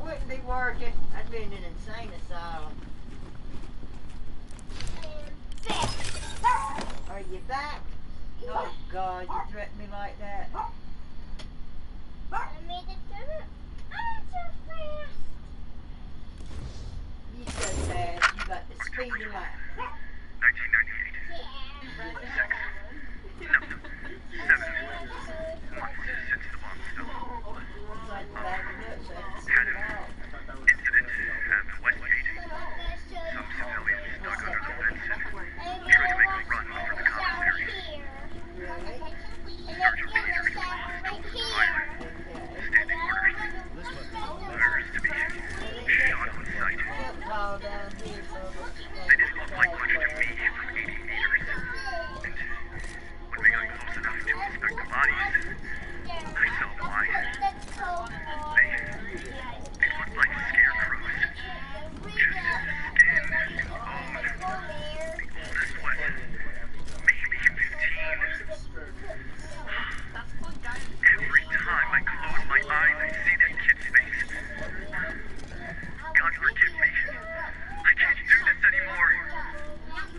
wouldn't be working. I'd be in an insane asylum. Are you back? Oh God, you threatened me like that. I made it through it. I'm so fast. You so fast, you got the speed of light. 1998. Yeah. 6. No. 7 months since the bomb fell. It's like backing up so I can see Had it an all. incident at the West Gate. Some civilians stuck under the fence and tried to make a run for the commissary. Sergeant Major standing orders. Orders to be shot on sight. They didn't look like much to me from 80 meters. And when we got close enough to inspect the bodies, I saw why. They looked like scarecrows. Just skin and bone. The oldest was maybe 15. Every time I close my eyes, I see that kid's face. God forgive me. I can't do this anymore. That's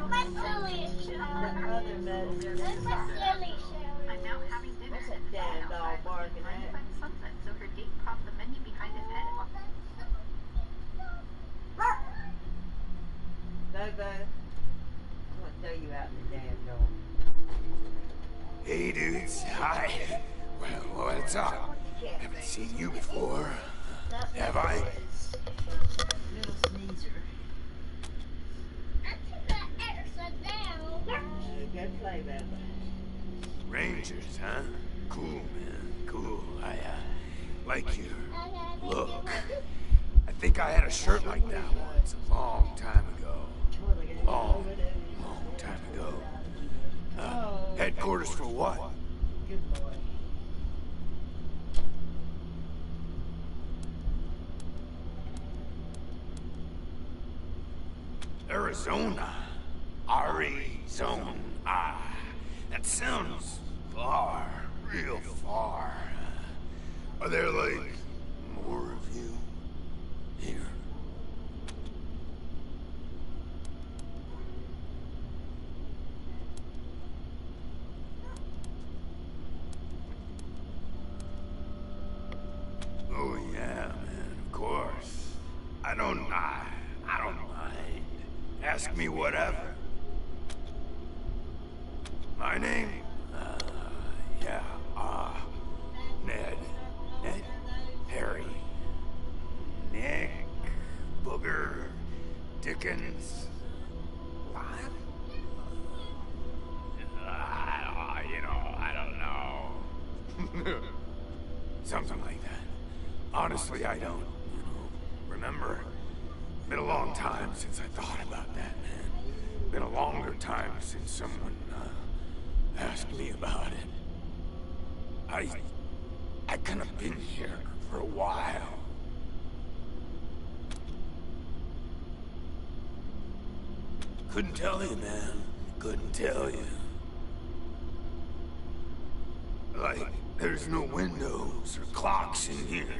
my solution. That's my solution. I'm now having dinner. What's that damn dog barking Trying to at? find the sunset, so her date propped the menu behind his head. Bobo, I'm gonna throw you out the damn door. Hey dudes, hi. Well, what's up? Haven't seen you before. Have I? Little sneezer. I took that extra down. Good play, Bobo. Rangers, huh? Cool, man. Cool. I like your look. I think I had a shirt like that once, a long time ago. Long time ago. Headquarters for what? Good boy. Arizona. Arizona. That sounds far, real far. Are there, like, more of you here? Oh yeah, man, of course. I don't mind. Ask me whatever. My name? Ned. Harry. Nick. Booger. Dickens. What? I don't know. Something like that. Honestly, I don't, remember. Been a long time since I thought about that, man. Been a longer time since someone, asked me about it. I kind of been here for a while. Couldn't tell you, man. Couldn't tell you. Like, there's no windows or clocks in here,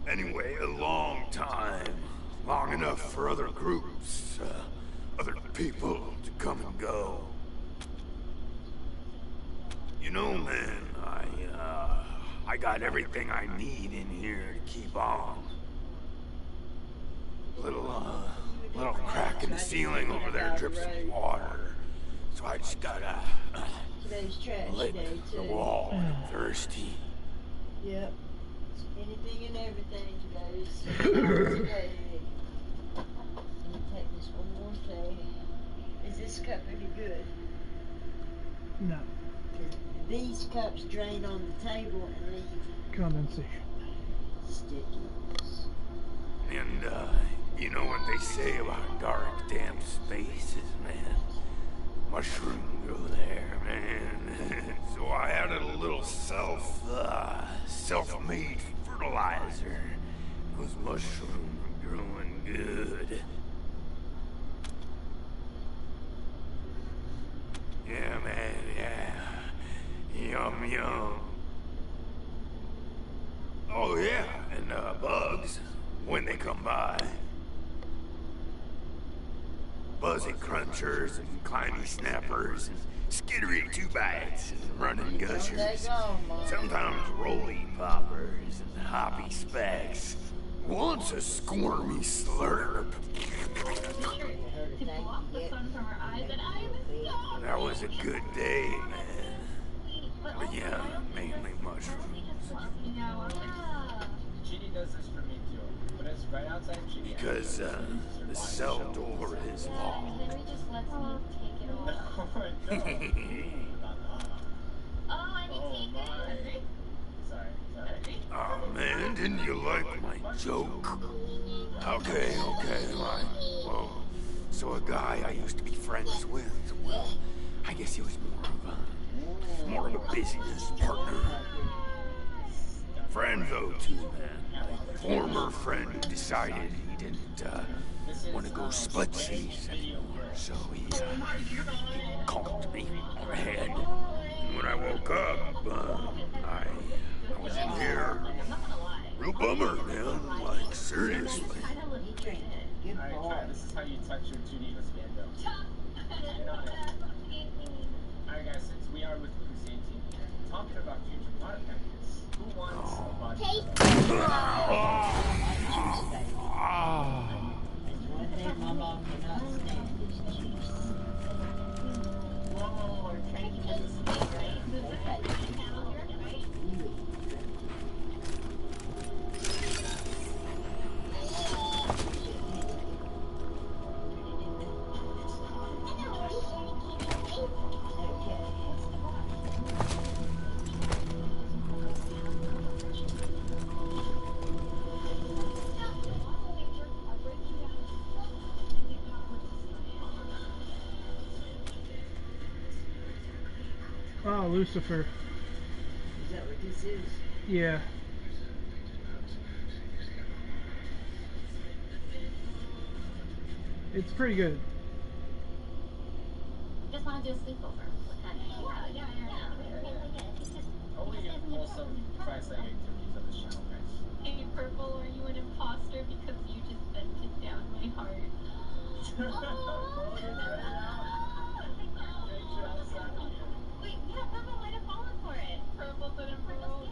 Anyway, a long time. Long enough for other groups, other people to come and go. Man, I got everything I need in here to keep on. Little crack in the ceiling over there drips some water. So I just gotta lick the wall. I'm thirsty. Yep. Anything and everything today. Let me take this one more thing. Is this cup really good? No. These cups drain on the table and leave condensation. Stickiness. And, you know what they say about dark, damp spaces, man? Mushroom grow there, man. So I added a little self-made fertilizer. Those mushrooms are growing good. they come by. Buzzy crunchers and climby snappers and skittery 2-bites and running gushers. Sometimes roly poppers and hoppy specks. Once a squirmy slurp. To block the sun from our eyes, and I am so That was a good day, man. But yeah, mainly mushrooms. Ginny does this for me too, but it's right outside Ginny. Because the cell door is locked. Henry just lets me take it off. Oh, I need to take it. Sorry. Oh man, didn't you like my joke? Okay, well, so a guy I used to be friends with, well, I guess he was more of a business partner. Friend though too, man. Former friend who decided he didn't want to go split cheese anymore, so he conked me on the head. And when I woke up, I was in here. Real bummer, man. Like, seriously. Alright, Kyle, this is how you touch your 2D Bando. Get on it. Alright guys, since we are with Crusade Team, talking about future product ideas, who wants a body? One thing my mom cannot stand is cheese. Whoa, Thank you, Jesus. Oh, Lucifer. Is that what this is? Yeah. It's pretty good. Just want to do a sleepover. Yeah. only wholesome Christ-like activities of the show, guys. Hey, Purple, are you an imposter because you just vented down my heart? Wait, yeah, Purple might have fallen for it. Purple didn't roll.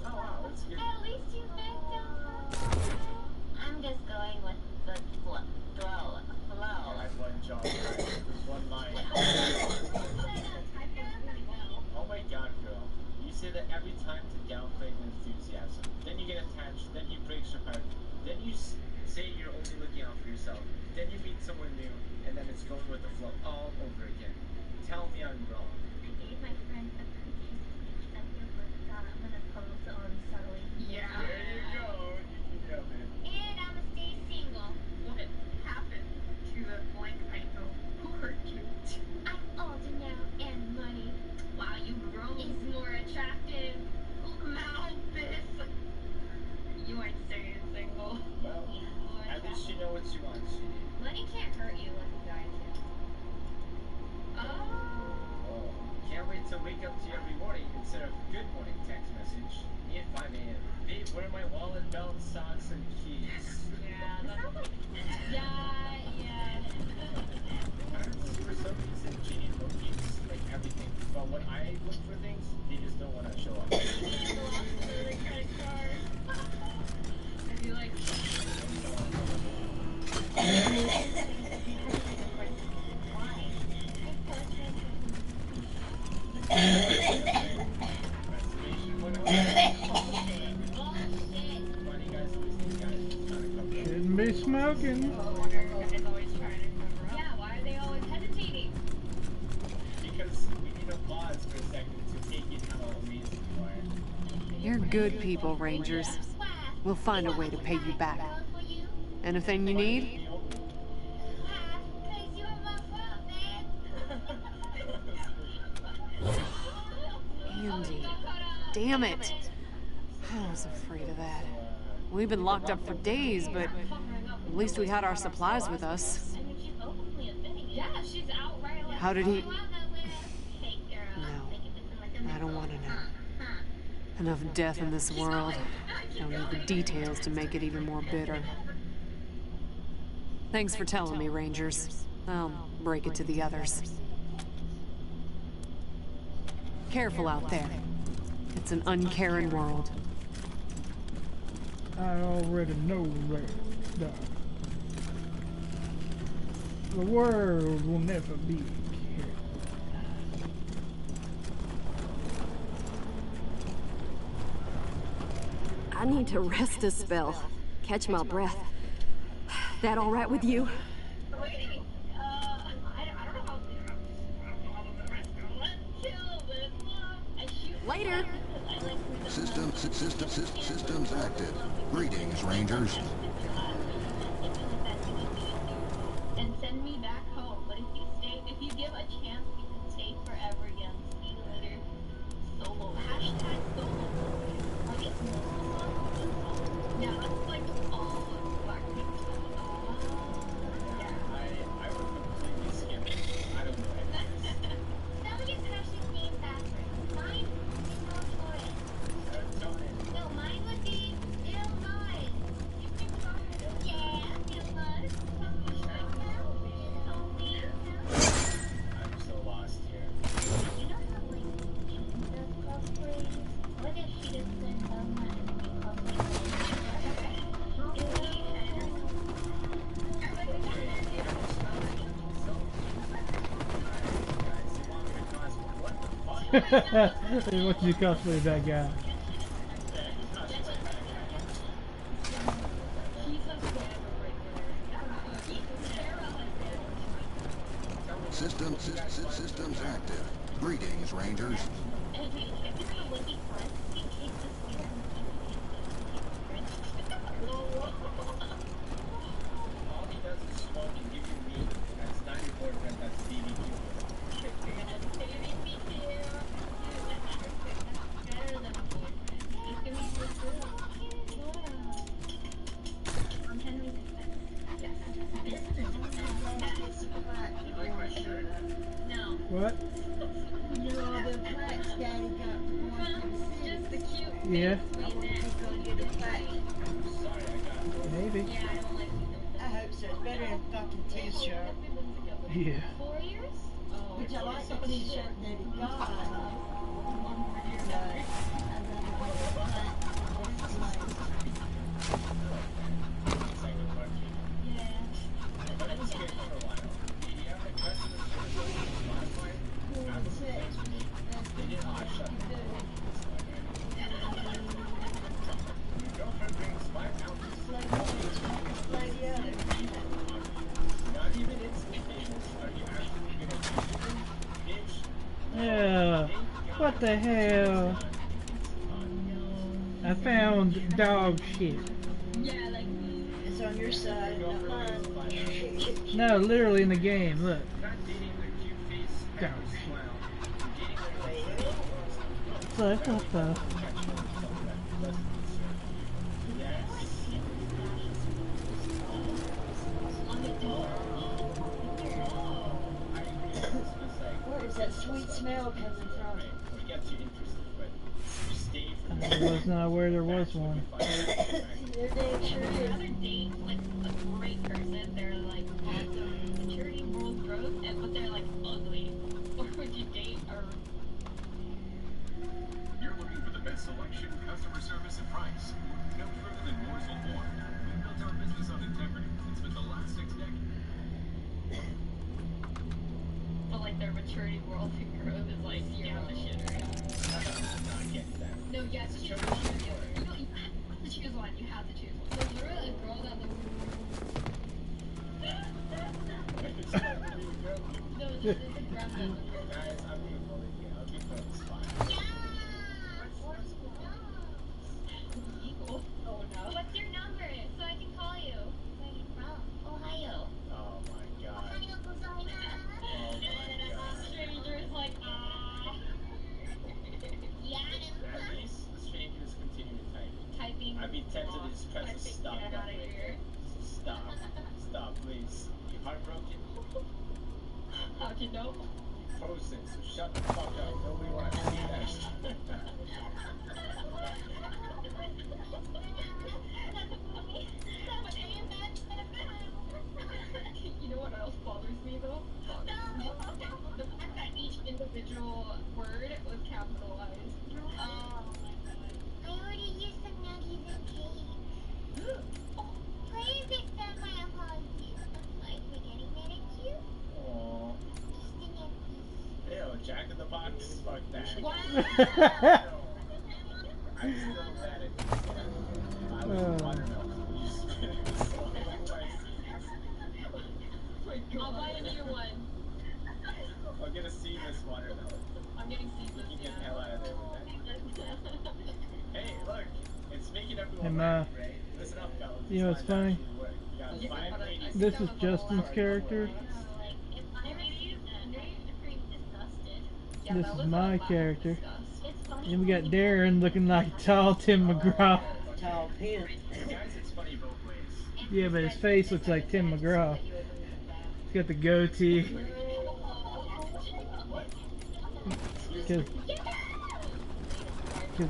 Oh wow, that's good. At least you bent down. I'm just going with the flow. I had one job, right? There's one line. Oh my god, girl. You say that every time to downplay the enthusiasm. Then you get attached, then you break your heart. Then you say you're only looking out for yourself. Then you meet someone new, and then it's going with the flow all over again. Tell me I'm wrong. I gave my friend a cookie. I feel like I'm gonna pose on subtly. Yeah. There you go. You nailed it. And I'ma stay single. What happened to the blank item? Who hurt you? I'm older now, and money Wow, you grown. is more attractive. Malbus. You aren't staying single. Well, at least you know what you want, Shitty. Money can't hurt you like a guy can. Oh, can't wait to wake up to you every morning instead of good morning text message. Me at 5 a.m. Babe, where are my wallet, belt, socks, and keys? Yeah, It sounds like yeah. For some reason, Ginny looks like everything. But when I look for things, they just don't want to show up. Credit card. I'd be like, Shouldn't be smoking. yeah, why are they always hesitating? Because we need a pause for a second to take in how amazing you are. You're good people, Rangers. We'll find a way to pay you back. Anything you need? Andy. Damn it. I was afraid of that. We've been locked up for days, but at least we had our supplies with us. Yeah, she's outright like, How did he... fake girl. No. I don't want to know. Enough death in this world. Don't need the details to make it even more bitter. Thanks for telling me, Rangers. I'll break it to the others. Careful out there. It's an uncaring world. I already know that. The world will never be cared. I need to rest a spell. Catch my breath. That all right with you? Later. Systems active. Greetings, Rangers. And send me back home. But if you give a chance, we can stay forever again. See you later. Solo. Hashtag solo. I guess yeah, that's like all Black people. Yeah. I would completely skip it. I don't know anything. Now we get Ashley's name backwards. Mine is not Torres. No, mine would be Illinois. Yeah, Illinois. I'm so lost here. You know how like she does cosplays? What if she just went Illinois and we cosplay? What did you cosplay that guy? Systems active. Greetings, Rangers. All he does is smoke and give you meat. That's 94%, that's DDQ. You like my shirt? No. What? You know all the plaques Daddy got for going to Just the cute. Yeah, I want to go get a plaque. Sorry, I got maybe. Yeah, I don't like I hope so. It's better than a fucking t-shirt. Yeah. 4 years? Oh, Which I like the t-shirt that he got. second question. yeah. But it was good for a while. Do you have any questions for the last night? Thanks for me. They did not shut me down. Your girlfriend brings 5 ounces. Like the other. Not even instantaneous. Are you actually gonna bitch? Yeah. What the hell? I found dog shit. Yeah, like It's on your side, not mine. No, literally in the game. Look. Not dating their cute face. Dog Dating their shit. Look, what the? Where is that sweet smell coming from? It gets you interested, but you stay for I was not aware there was one. There damn sure I'd is. rather date like a great person. They're like awesome, maturity, moral growth, but they're like ugly. Or would you date a You're looking for the best selection, customer service, and price. No further than Mooresville Ford. We built our business on integrity and spent the last 6 decades. but like their maturity, moral growth is like you're on the shitter. not get that. No, you have to choose one or the other. You have to choose one. You have to choose one. There's literally a girl that looks. No, there's a girl that looks. Guys, I'm beautiful. Yeah, I'll be fine. Oh no. What's your number so I can call you? Where are you from? Ohio. Oh my god. Ohio, Ohio. Oh my god. Strangers like Yeah. At least the strangers continue to type. typing. I'd be tempted to just press the stop Get out of button. here. Stop. Stop, please. You heartbroken? How'd you know? Post it, so shut the fuck up. Nobody wants to see that. You know what else bothers me though? The fact that each individual word was capitalized. Oh my god. I ordered you some nuggies and cake. Please accept my apologies. I'm sorry for getting mad at you. Aww. Just an empty. Ew, Jack in the Box. Fuck that. Wow. I'm still mad at you. I was watermelon. You spit it so much I'll buy a new one. I'm gonna see this watermelon. I'm getting You seasons, can get yeah. the hell out of there with that. Hey, look. It's making everyone Hey, right, right? Listen up, fellas. You know what's It's not funny? actually work. You got 5 ladies. This is Justin's character. This is my character. And we got Darren looking like tall Tim McGraw. Tall pin. Guys, it's funny both ways. Yeah, but his face looks like Tim McGraw. He's got the goatee. Because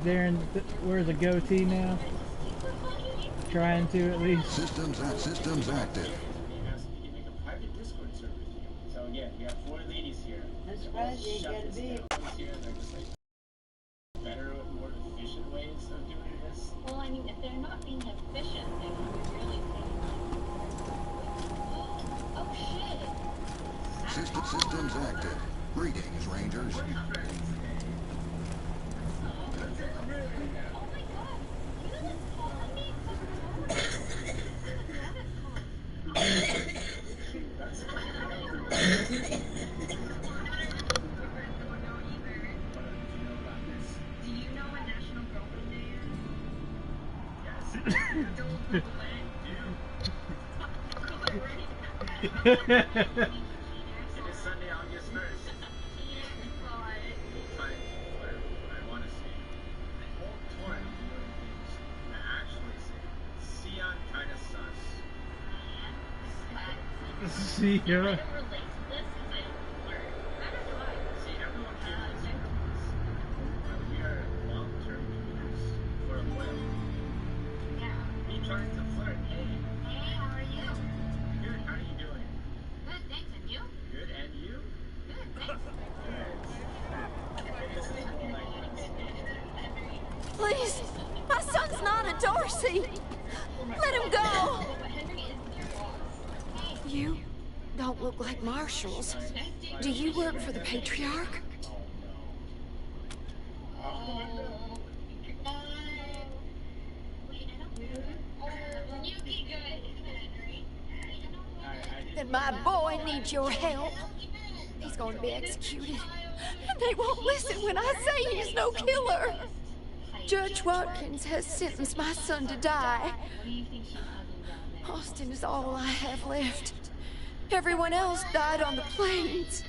Darren wears a goatee now. Trying to, at least. Systems active. You can make a private Discord server with you. So yeah, you have 4 ladies here. That's right, you ain't gotta be. Here, they're just like better, more efficient ways of doing this. Well, I mean, if they're not being efficient, then we really oh shit! Systems active. Greetings, Rangers. Oh my god! You just called me Do you know what National Girlfriend Day is? It is Sunday, August 1st. But I want to say, I won't torn doing things I actually say. Sion kinda sus. See ya. See, everyone here is we are long-term committers for a while. He tries to flirt. Hey, Hey, how are you? good, how are you doing? Good, thanks, and you? Good, and you? Good, thanks. This is more like Please, my son's not a Darcy. Let him go. You don't look like marshals. Do you work for the Patriarch? Then my boy needs your help. He's going to be executed. And they won't listen when I say he's no killer. Judge Watkins has sentenced my son to die. Austin is all I have left. Everyone else died on the plains.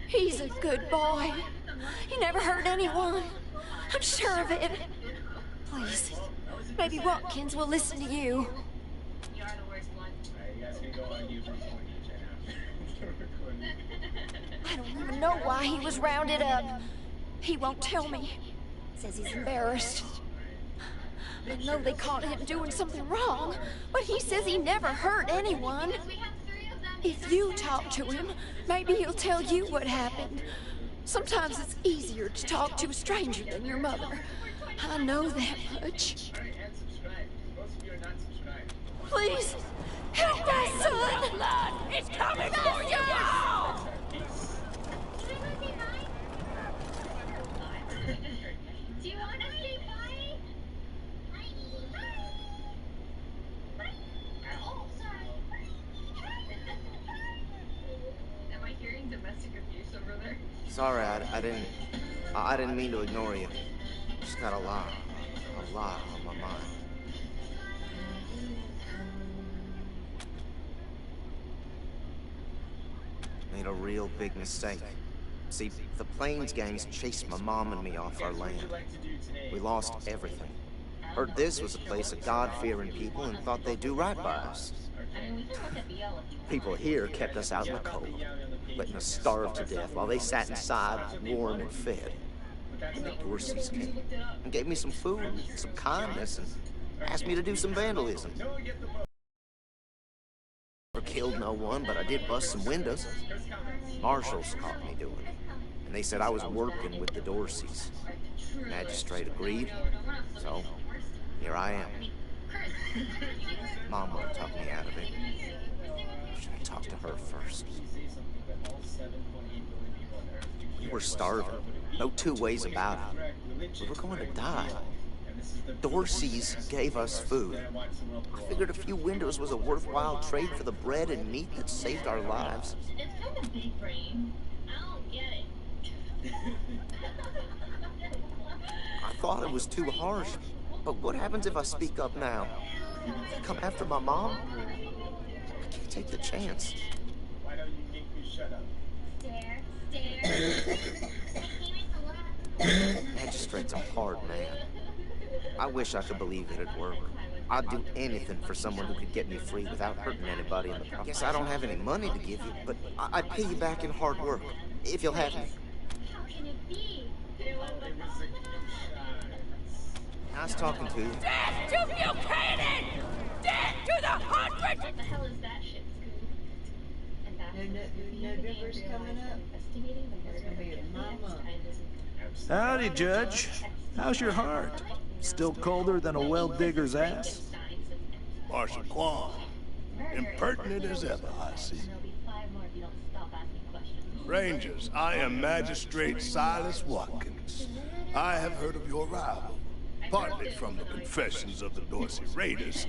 He's a good boy. He never hurt anyone. I'm sure of it. Please, maybe Watkins will listen to you. You are the worst one. Alright, you guys can go argue for 20 each I don't even know why he was rounded up. He won't tell me. Says he's embarrassed. I know they caught him doing something wrong, but he says he never hurt anyone. If you talk to him, maybe he'll tell you what happened. Sometimes it's easier to talk to a stranger than your mother. I know that much. Alright, and subscribe. Most of you are not subscribed. Please, help my son! It's coming for you! Do you want to say bye? Oh, sorry. Am I hearing domestic abuse over there? Sorry, I didn't mean to ignore you. Just got a lot on my mind. Made a real big mistake. See, the Plains gangs chased my mom and me off our land. We lost everything. Heard this was a place of God-fearing people and thought they'd do right by us. People here kept us out in the cold, letting us starve to death while they sat inside, warm and fed. And the Dorseys came and gave me some food, some kindness, and asked me to do some vandalism. Never killed no one, but I did bust some windows. Marshals caught me doing it, and they said I was working with the Dorseys. The magistrate agreed, so here I am. Mom won't talk me out of it. Should have talked to her first. We were starving. No two ways about it. We were going to die. Dorsey's gave us food. I figured a few windows was a worthwhile trade for the bread and meat that saved our lives. It's kind of big brain. I don't get it. I thought it was too harsh. But what happens if I speak up now? Come after my mom? I can't take the chance. Why don't you make me shut up? Magistrate's a hard man. I wish I could believe it'd work. I'd do anything for someone who could get me free without hurting anybody in the process. Guess I don't have any money to give you, but I'd pay you back in hard work, if you'll have me. How can it be? Nice talking to you. Death to Buchanan! Death to the hundred! What the hell is that shit, Scoob? No River's coming up. It's gonna be a mama. Howdy, Judge. How's your heart? Still colder than a well digger's ass? Marshal Quan, impertinent as ever, I see. Rangers, I am Magistrate Silas Watkins. I have heard of your arrival, partly from the confessions of the Dorsey Raiders.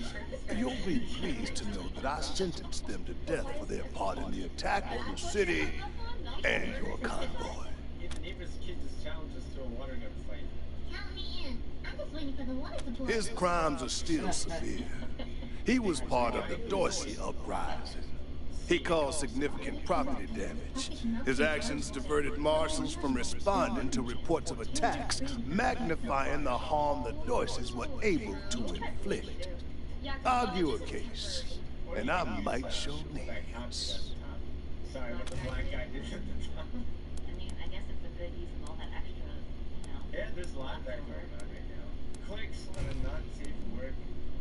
You'll be pleased to know that I sentenced them to death for their part in the attack on the city and your convoy. His crimes are still severe. He was part of the Dorsey uprising. He caused significant property damage. His actions diverted marshals from responding to reports of attacks, magnifying the harm the Dorseys were able to inflict. Argue a case, and I might show names. Sorry what the black guy did at the top. I mean, I guess it's a good use of all that extra, you know. Yeah, there's a lot of that going on right now. Clicks on a not safe work.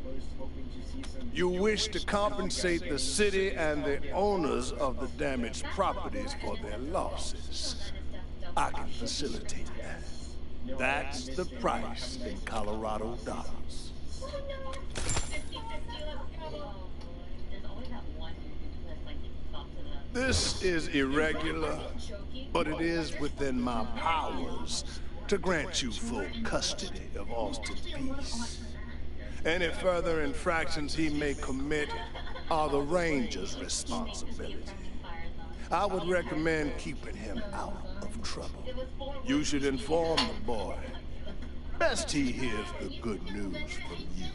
Was hoping to see some. You wish to compensate the city and the owners of the damaged properties for their losses. I can facilitate that. That's the price in Colorado dollars. This is irregular, but it is within my powers to grant you full custody of Austin's peace. Any further infractions he may commit are the Ranger's responsibility. I would recommend keeping him out of trouble. You should inform the boy. Best he hears the good news from you.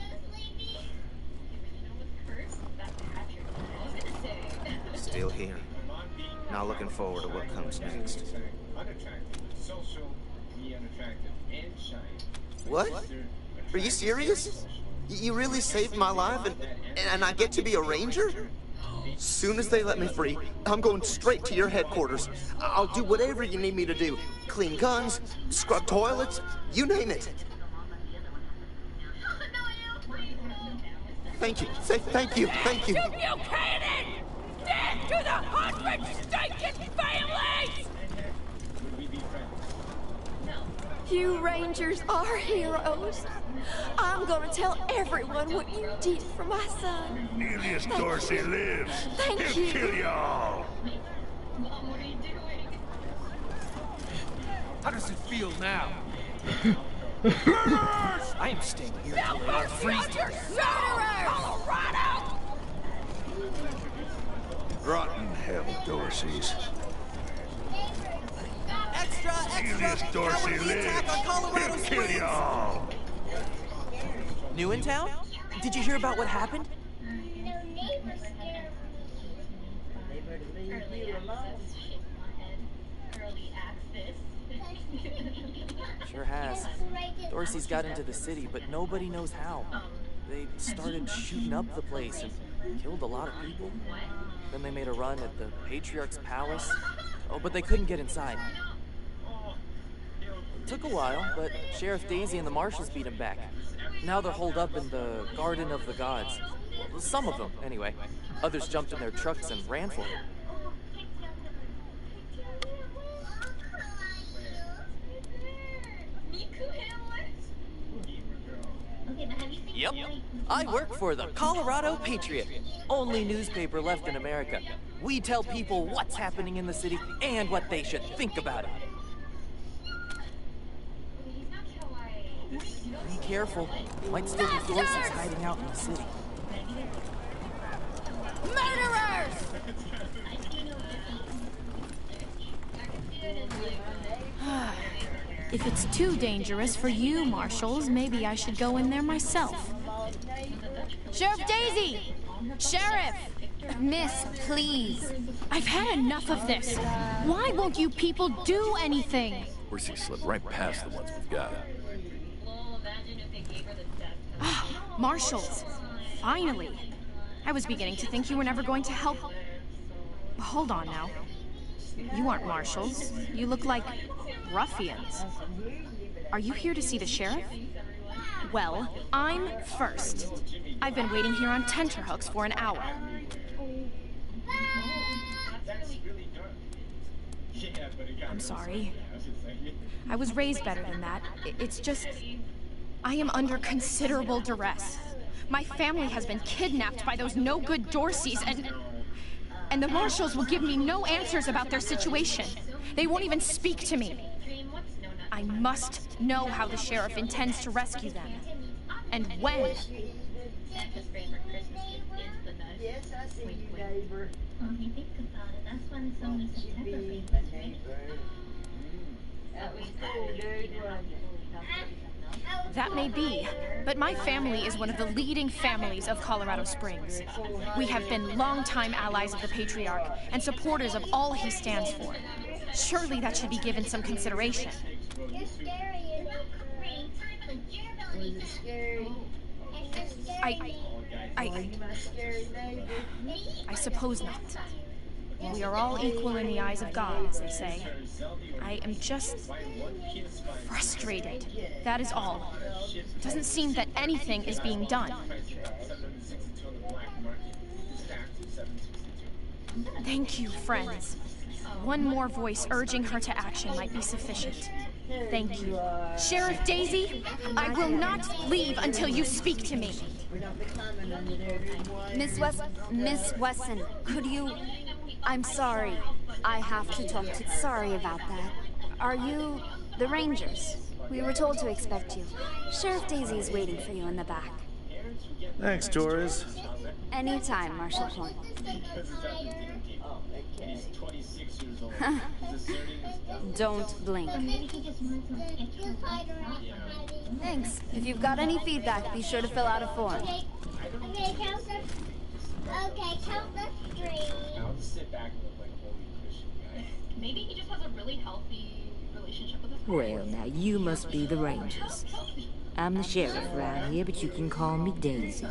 Still here. Now looking forward to what comes next. What? Are you serious? You really saved my life and I get to be a ranger? Soon as they let me free, I'm going straight to your headquarters. I'll do whatever you need me to do. Clean guns, scrub toilets, you name it. Thank you, thank you, thank you. To Buchanan! Death to the hundred stinking families! You Rangers are heroes. I'm gonna tell everyone what you did for my son. Cornelius Dorsey lives. Thank He'll you. kill y'all. Mom, what are you doing? How does it feel now? Murderers! I am staying here until they all freeze to death. Colorado! Rotten hell, Dorseys. Extra, Cornelius Dorsey lives. He'll kill y'all. New in town? Did you hear about what happened? Early access shit in my head. Early access. Sure has. Dorsey's got into the city, but nobody knows how. They started shooting up the place and killed a lot of people. Then they made a run at the Patriarch's palace. Oh, but they couldn't get inside. It took a while, but Sheriff Daisy and the marshals beat him back. Now they're holed up in the Garden of the Gods. Well, some of them, anyway. Others jumped in their trucks and ran for it. Yep. I work for the Colorado Patriot, only newspaper left in America. We tell people what's happening in the city and what they should think about it. Be careful. Might still be forces hiding out in the city. Murderers! If it's too dangerous for you, marshals, maybe I should go in there myself. Sheriff Daisy! Sheriff! Miss, please. I've had enough of this. Why won't you people do anything? Mercy slipped right past the ones we've got. Marshals. Finally. I was beginning to think you were never going to help. Hold on now. You aren't marshals. You look like ruffians. Are you here to see the sheriff? Well, I'm first. I've been waiting here on tenterhooks for an hour. I'm sorry. I was raised better than that. It's just... I am under considerable duress. My family has been kidnapped by those no-good Dorseys, and the marshals will give me no answers about their situation. They won't even speak to me. I must know how the sheriff intends to rescue them. And when. Yes, I see you, neighbor. When you think about it, that's when so many September babies ready. That was cool, dude. That may be, but my family is one of the leading families of Colorado Springs. We have been longtime allies of the Patriarch and supporters of all he stands for. Surely that should be given some consideration. I suppose not. We are all equal in the eyes of God, as they say. I am just frustrated. That is all. It doesn't seem that anything is being done. Thank you, friends. One more voice urging her to action might be sufficient. Thank you. Sheriff Daisy, I will not leave until you speak to me. Miss Wesson, could you... I'm sorry. I have to talk to... Sorry about that. Are you the Rangers? We were told to expect you. Sheriff Daisy is waiting for you in the back. Thanks, Torres. Anytime, Marshal Point. Don't blink. Thanks. If you've got any feedback, be sure to fill out a form. Okay, count the three. I'll just sit back and look like a holy Christian guy. Maybe he just has a really healthy relationship with his Well, now you must be the Rangers. I'm the sheriff around here, but you can call me Daisy.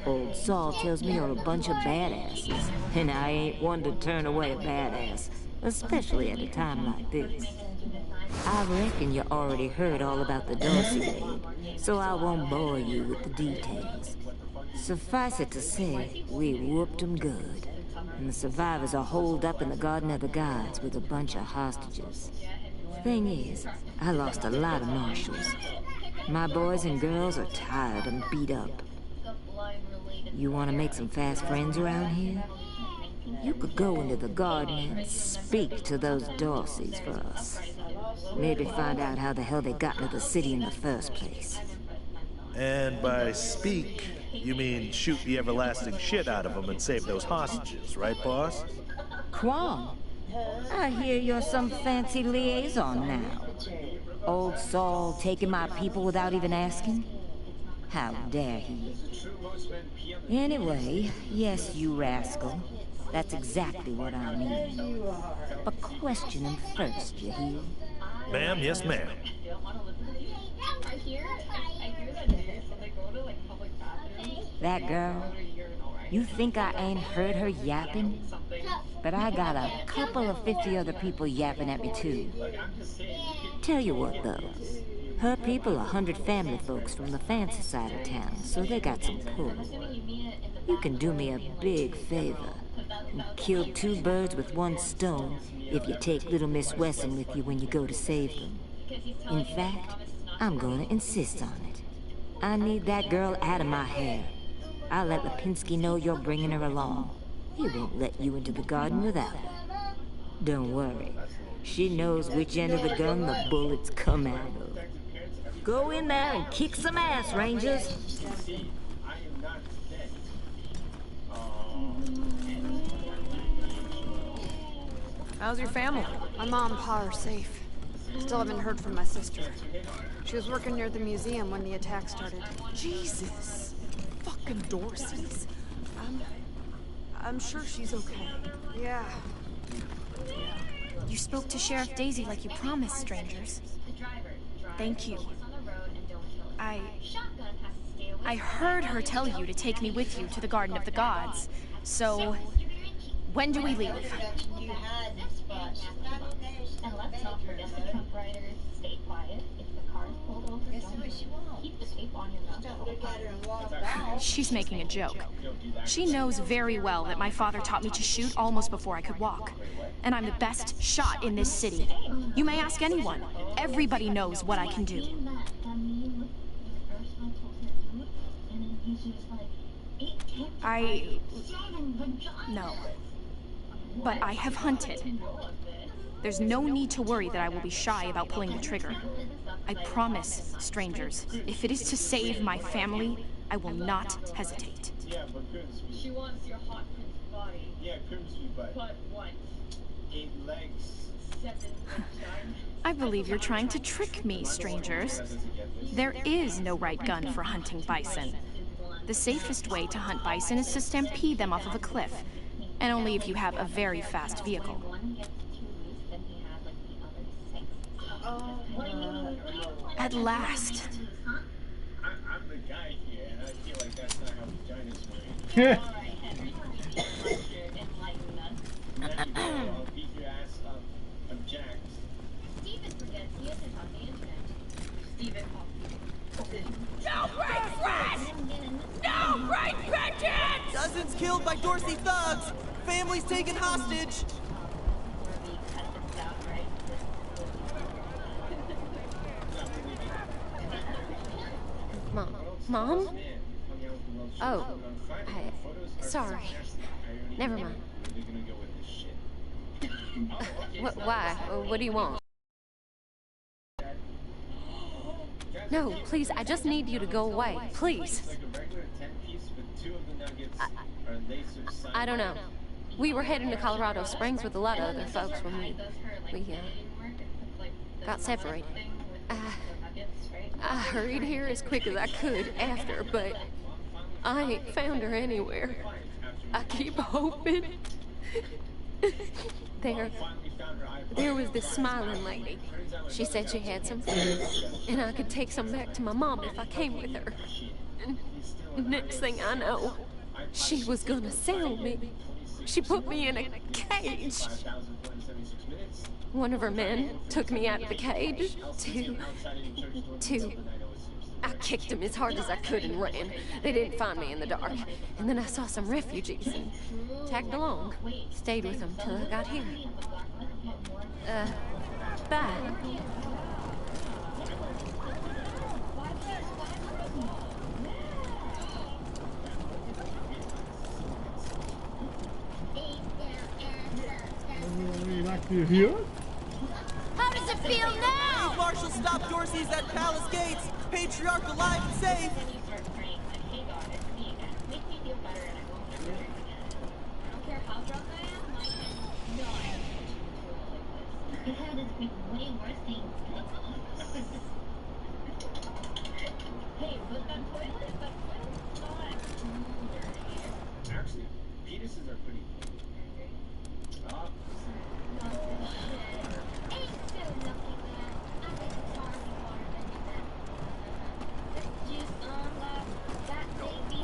Old Saul tells me you're a bunch of badasses, and I ain't one to turn away a badass, especially at a time like this. I reckon you already heard all about the Dorsey raid, so I won't bore you with the details. Suffice it to say, we whooped them good, and the survivors are holed up in the Garden of the Gods with a bunch of hostages. Thing is, I lost a lot of marshals. My boys and girls are tired and beat up. You want to make some fast friends around here? You could go into the garden and speak to those Dorseys for us. Maybe find out how the hell they got into the city in the first place. And by speak, you mean shoot the everlasting shit out of them and save those hostages, right, boss? Kwong, I hear you're some fancy liaison now. Old Saul taking my people without even asking? How dare he? Anyway, yes, you rascal. That's exactly what I mean. But question him first, you hear? Ma'am, yes, ma'am. I hear that when they go to like public bathrooms, That girl, you think I ain't heard her yapping? But I got a couple of 50 other people yapping at me too. Tell you what though, her people are 100 family folks from the fancy side of town, so they got some pull. You can do me a big favor and kill 2 birds with 1 stone if you take little Miss Wesson with you when you go to save them. In fact, I'm gonna insist on it. I need that girl out of my hair. I'll let Lipinski know you're bringing her along. He won't let you into the garden without her. Don't worry. She knows which end of the gun the bullets come out of. Go in there and kick some ass, Rangers. How's your family? My mom and pa are safe. Still haven't heard from my sister. She was working near the museum when the attack started. Jesus. Fucking Dorseys. I'm sure she's okay. Yeah. You spoke to Sheriff Daisy like you promised, strangers. Thank you. I heard her tell you to take me with you to the Garden of the Gods. So, when do we leave? And let's not forget the truck riders. Stay quiet. If the car's pulled over, don't keep the tape on your mouth. She's making a joke. She knows very well that my father taught me to shoot almost before I could walk. And I'm the best shot in this city. You may ask anyone. Everybody knows what I can do. No. But I have hunted. There's no need to worry that I will be shy about pulling the trigger. I promise, strangers, if it is to save my family, I will not hesitate. Yeah, but Grimsby. She wants your hot prince body. Yeah, Grimsby, but what? 8 legs. 7 time. I believe you're trying to trick me, strangers. There is no right gun for hunting bison. The safest way to hunt bison is to stampede them off of a cliff, and only if you have a very fast vehicle. At last. I'm the guy here, and I feel like that's not how vaginas work. Alright, Henry. Enlighten us. I'll beat your ass up. I'm jacked. Steven forgets he isn't on the internet. Steven. No break threats! No break vengeance! Dozens killed by Dorsey thugs! Families taken hostage! Mom? Oh, sorry. Never mind. Why? What do you want? No, please, I just need you to go away. Please. I don't know. We were heading to Colorado Springs with a lot of other folks when we got separated. I hurried here as quick as I could after, but I ain't found her anywhere. I keep hoping. There was this smiling lady. She said she had some food, and I could take some back to my mom if I came with her. And next thing I know, she was gonna sell me. She put me in a cage. One of her men took me out of the cage to... I kicked him as hard as I could and ran. They didn't find me in the dark. And then I saw some refugees and tagged along. Stayed with them till I got here. Bye. How does it feel now? Chief Marshal stopped Dorsey's at Palace Gates. Patriarch alive and safe. Actually, penises are pretty cool.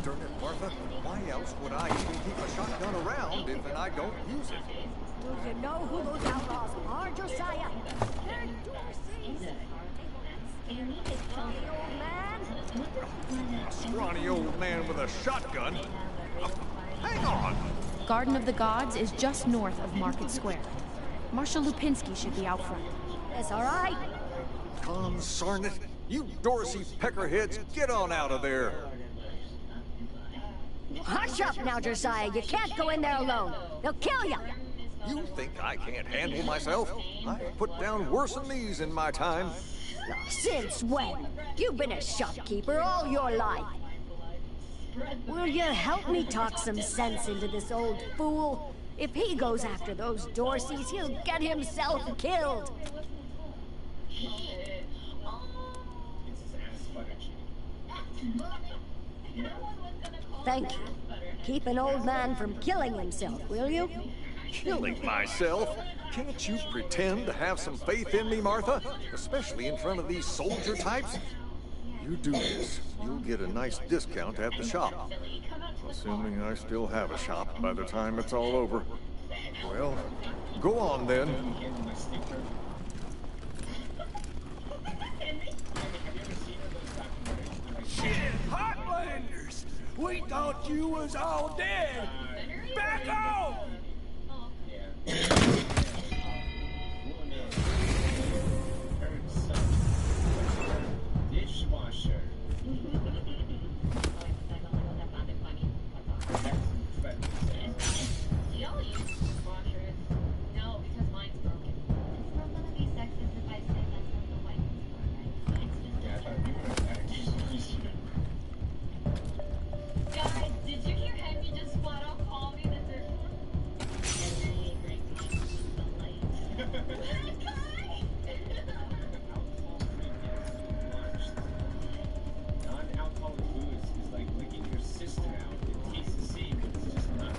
Turn it Martha. Why else would I even keep a shotgun around if I don't use it? Do you know who those outlaws are, Josiah? They're Dorseys. Scrawny old man. A scrawny old man with a shotgun? Hang on! Garden of the Gods is just north of Market Square. Marshal Lupinski should be out front. That's all right. Consarn it! You Dorsey peckerheads, get on out of there! Hush up now, Josiah. You can't go in there alone. They'll kill you. You think I can't handle myself? I've put down worse than these in my time. Since when? You've been a shopkeeper all your life. Will you help me talk some sense into this old fool? If he goes after those Dorseys, he'll get himself killed. Thank you. Keep an old man from killing himself, will you? Killing myself? Can't you pretend to have some faith in me, Martha? Especially in front of these soldier types? You do this, you'll get a nice discount at the shop. Assuming I still have a shop by the time it's all over. Well, go on then. Shit, Heartlanders! We thought you was all dead! Back off! Dishwasher. Y'all use dishwashers? No, because mine's broken. It's not gonna be sexist if I say that's not the white one, right? It's just Guys, did you hear Henry just flat out call me that they're Non-alcoholic booze is like licking your sister out. It tastes the same, but it's just not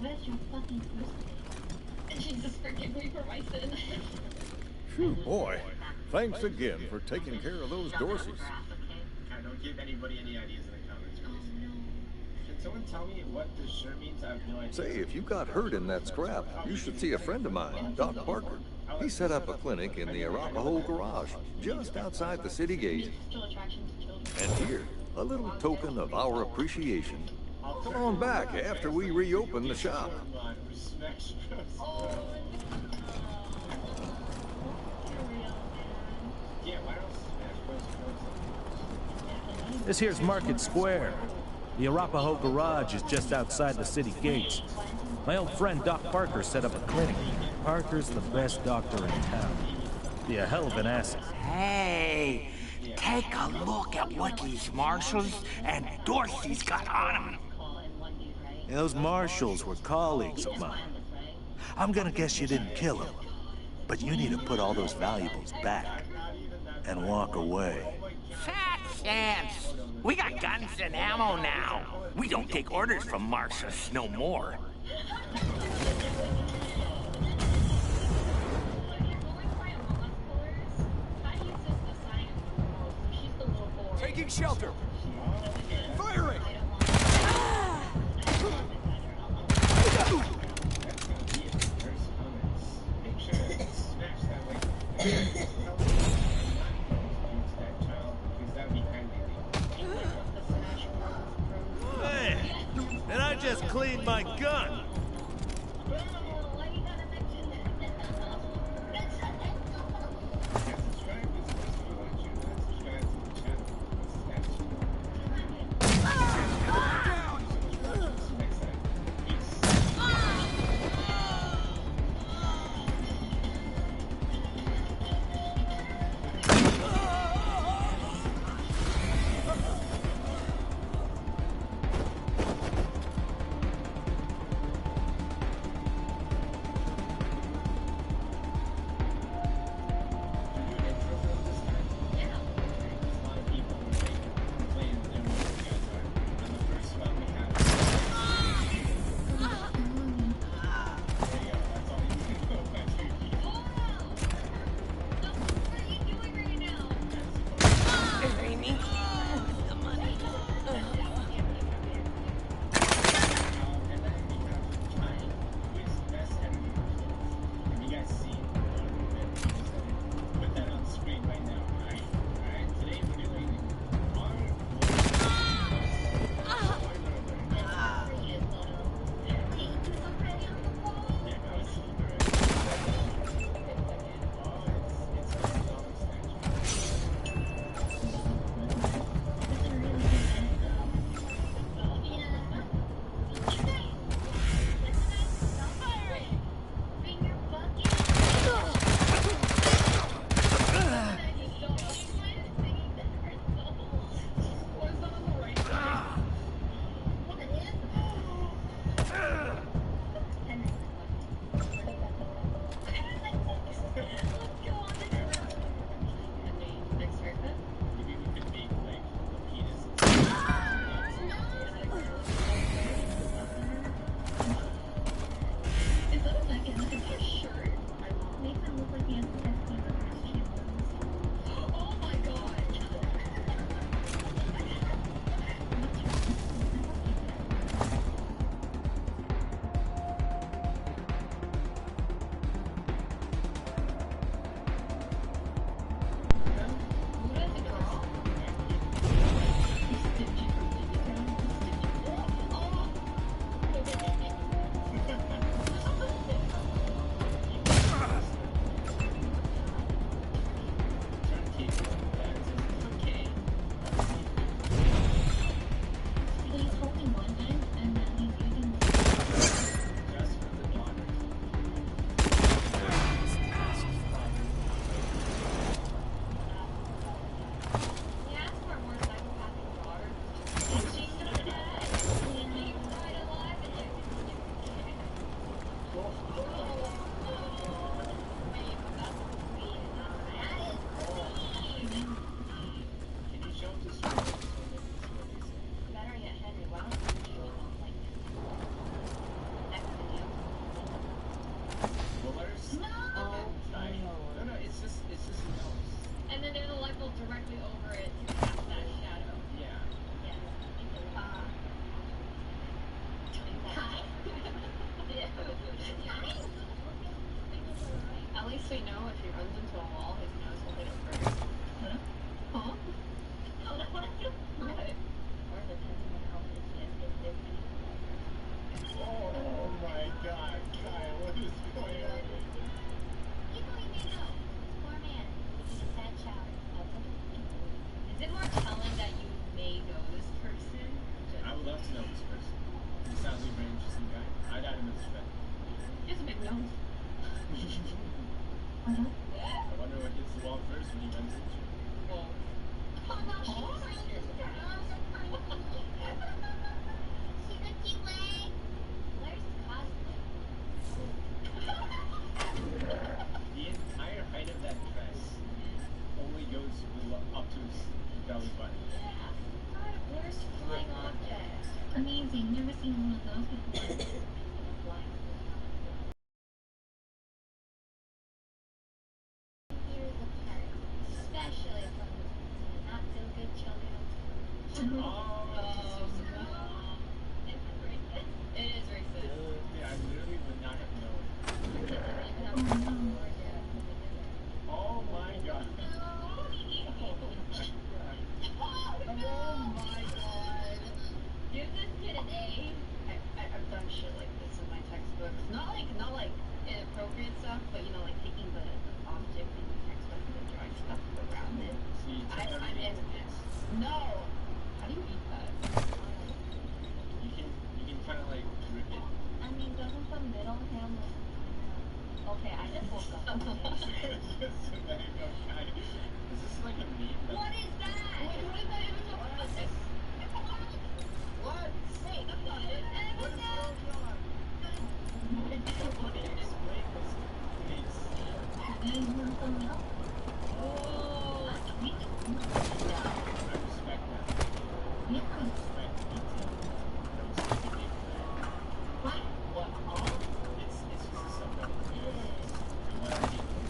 Where's your fucking person? Jesus, forgive me for my sin. Phew, boy. Thanks again for taking care of those Dorseys. Don't give anybody any ideas in the comments, please. someone tell me what this shirt means? I have no idea. Say, if you got hurt in that scrap, you should see a friend of mine, Doc Parker. He set up a clinic in the Arapahoe Garage, just outside the city gate. And here, a little token of our appreciation. Come on back after we reopen the shop. This here's Market Square. The Arapahoe Garage is just outside the city gates. My old friend Doc Parker set up a clinic. Parker's the best doctor in town. Be a hell of an asset. Hey, take a look at what these marshals and Dorsey's got on them. Those marshals were colleagues of mine. I'm gonna guess you didn't kill them, but you need to put all those valuables back and walk away. Fat chance. We got guns and ammo now. We don't take orders from marshals no more. Taking shelter. Firing. Man, and I just cleaned my gun. I died in this shit. He has a big nose. I wonder what hits the wall first when he runs into you. Well, the entire height of that dress only goes up to his belly button. Worst flying object. Amazing. Never seen one of those before. Years apart, especially from not so good children. It is racist. Yeah, I literally would not have known. Oh my god. Oh my god. Give this kid an A. I've done shit like this in my textbooks. Not like inappropriate stuff, but you know, like taking the object in the textbook and then drawing stuff around it. See, I'm innocent. No! How do you eat that? You can kind of like grip it. I mean, doesn't the middle hand look... Okay, I just woke up. Is this like a meme? What is that? Wait, what is that even supposed to be? What? Wait, that's not it. What is going on? Explain this, please. Oh, that's sweet. I respect that. Respect detail. What? What? It's just a subject.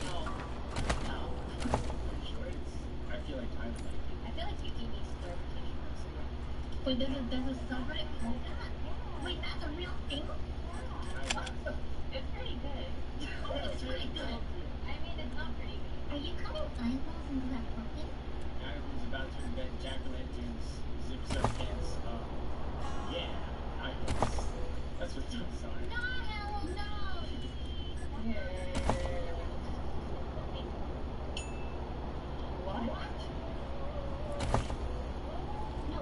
No. I'm sure it's. I feel like Tyler might be. I feel like you do need clarification. Wait, there's a subreddit called that? Wait, that's a real thing? It's pretty good. It's pretty good. I mean, it's not pretty good. Are you cutting eyeballs into that pumpkin? Guy who's about to invent jack-o'-lanterns, zips up pants. Yeah, I guess. That's what jokes are. No, no! What? No,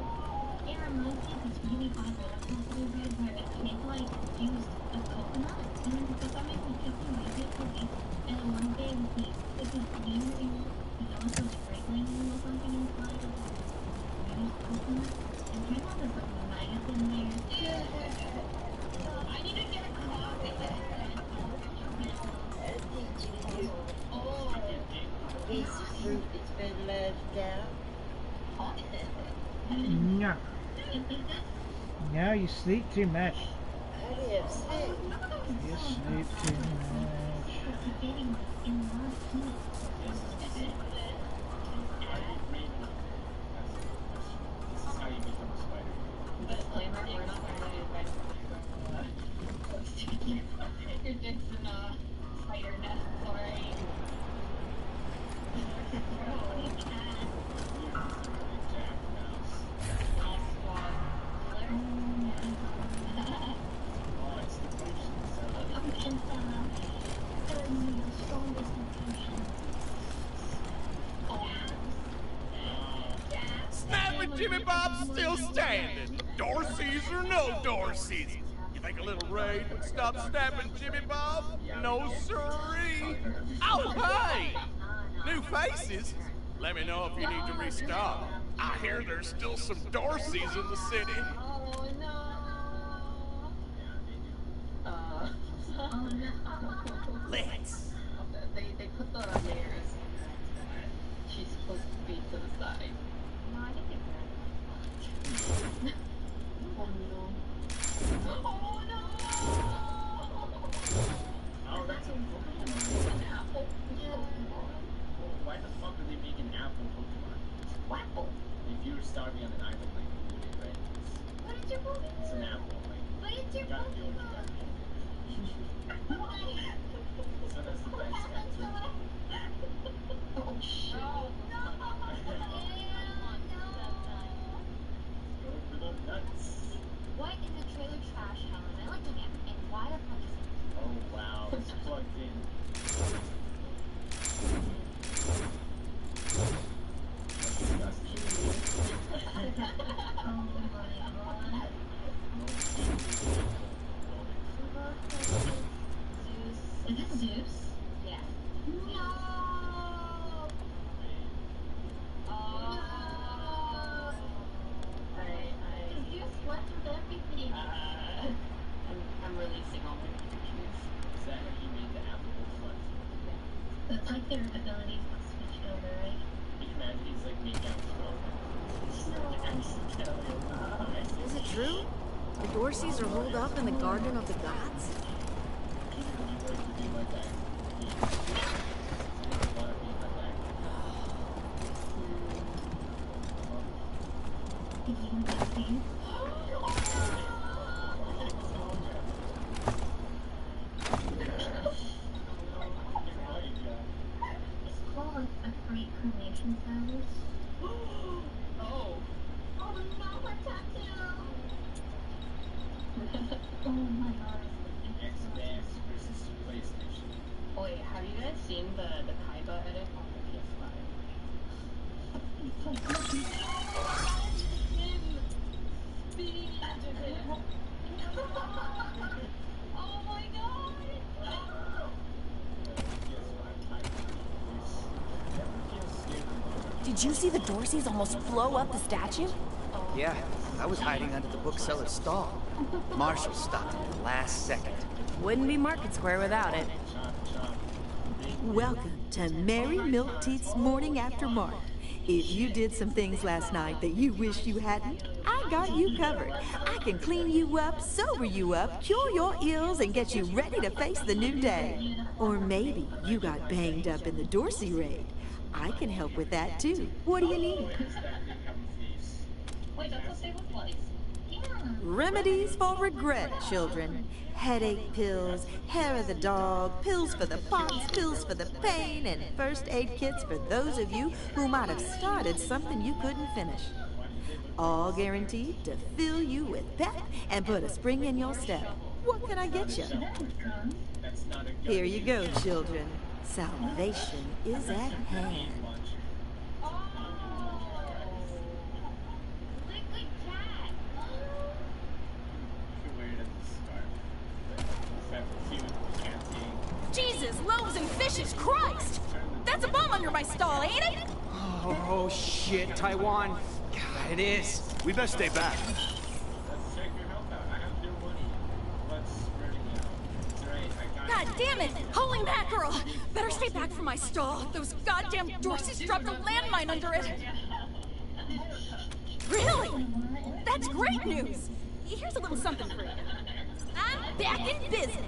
it reminds me of this really bad waterfall we read where a kid, like, used a coconut, and then for some reason he kept him using it for weeks, and then one day he put his finger in the nose of the great lane or something inside of the used coconut, and turns out there's like maggots in there. I need to get a copy. Oh. Piece of fruit that's been left out. No. No, you sleep too much. How do you say? You sleep too much. This is how you become a spider. Disclaimer, we're not going to do it. Your dick's in a spider nest, sorry. Snapping Jimmy Bob's still standing. Dorsey's or no Dorsey's. You think a little raid would stop snapping Jimmy Bob? No siree. Oh, hey! New faces? Let me know if you need to restock. I hear there's still some Dorseys in the city. Oh no. Let's. They put the layers. She's supposed to be to the side. No, I think it's Oh no. Oh no! Oh, that's a Pokemon. An apple. Why the fuck are they making apple Pokemon? Wapple. If you were starving on an island, like, you would it, right? What is your Pokemon? It's an apple, like, What is your you gotta do what you gotta do. So that's the best answer. Oh shit. Go for the nuts. What is a trailer trash, Helen? I like the name. And why the fuck is it? Oh wow, it's plugged in. That's disgusting. Oh my god. their abilities got switched over, right? Man, he's like making out Is it true? The Dorseys are holed up in the Garden of the Gods? Wait, have you guys seen the Kaiba edit on the Oh my god! Did you see the Dorseys almost blow up the statue? Yeah, I was hiding under the bookseller's stall. Marshall stopped it at the last second. Wouldn't be Market Square without it. Welcome to Mary Milkteeth's Morning After Mark. If you did some things last night that you wish you hadn't, I got you covered. I can clean you up, sober you up, cure your ills, and get you ready to face the new day. Or maybe you got banged up in the Dorsey raid. I can help with that too. What do you need? Wait, that's what they look like. Remedies for regret, children. Headache pills, hair of the dog, pills for the pox, pills for the pain, and first aid kits for those of you who might have started something you couldn't finish. All guaranteed to fill you with pep and put a spring in your step. What can I get you? Here you go, children. Salvation is at hand. Jesus, loaves and fishes, Christ! That's a bomb under my stall, ain't it? Oh, shit, Taiwan. God, it is. We best stay back. God damn it! Holy mackerel! Better stay back from my stall. Those goddamn Dorseys dropped a landmine under it. Really? That's great news! Here's a little something for you. I'm back in business.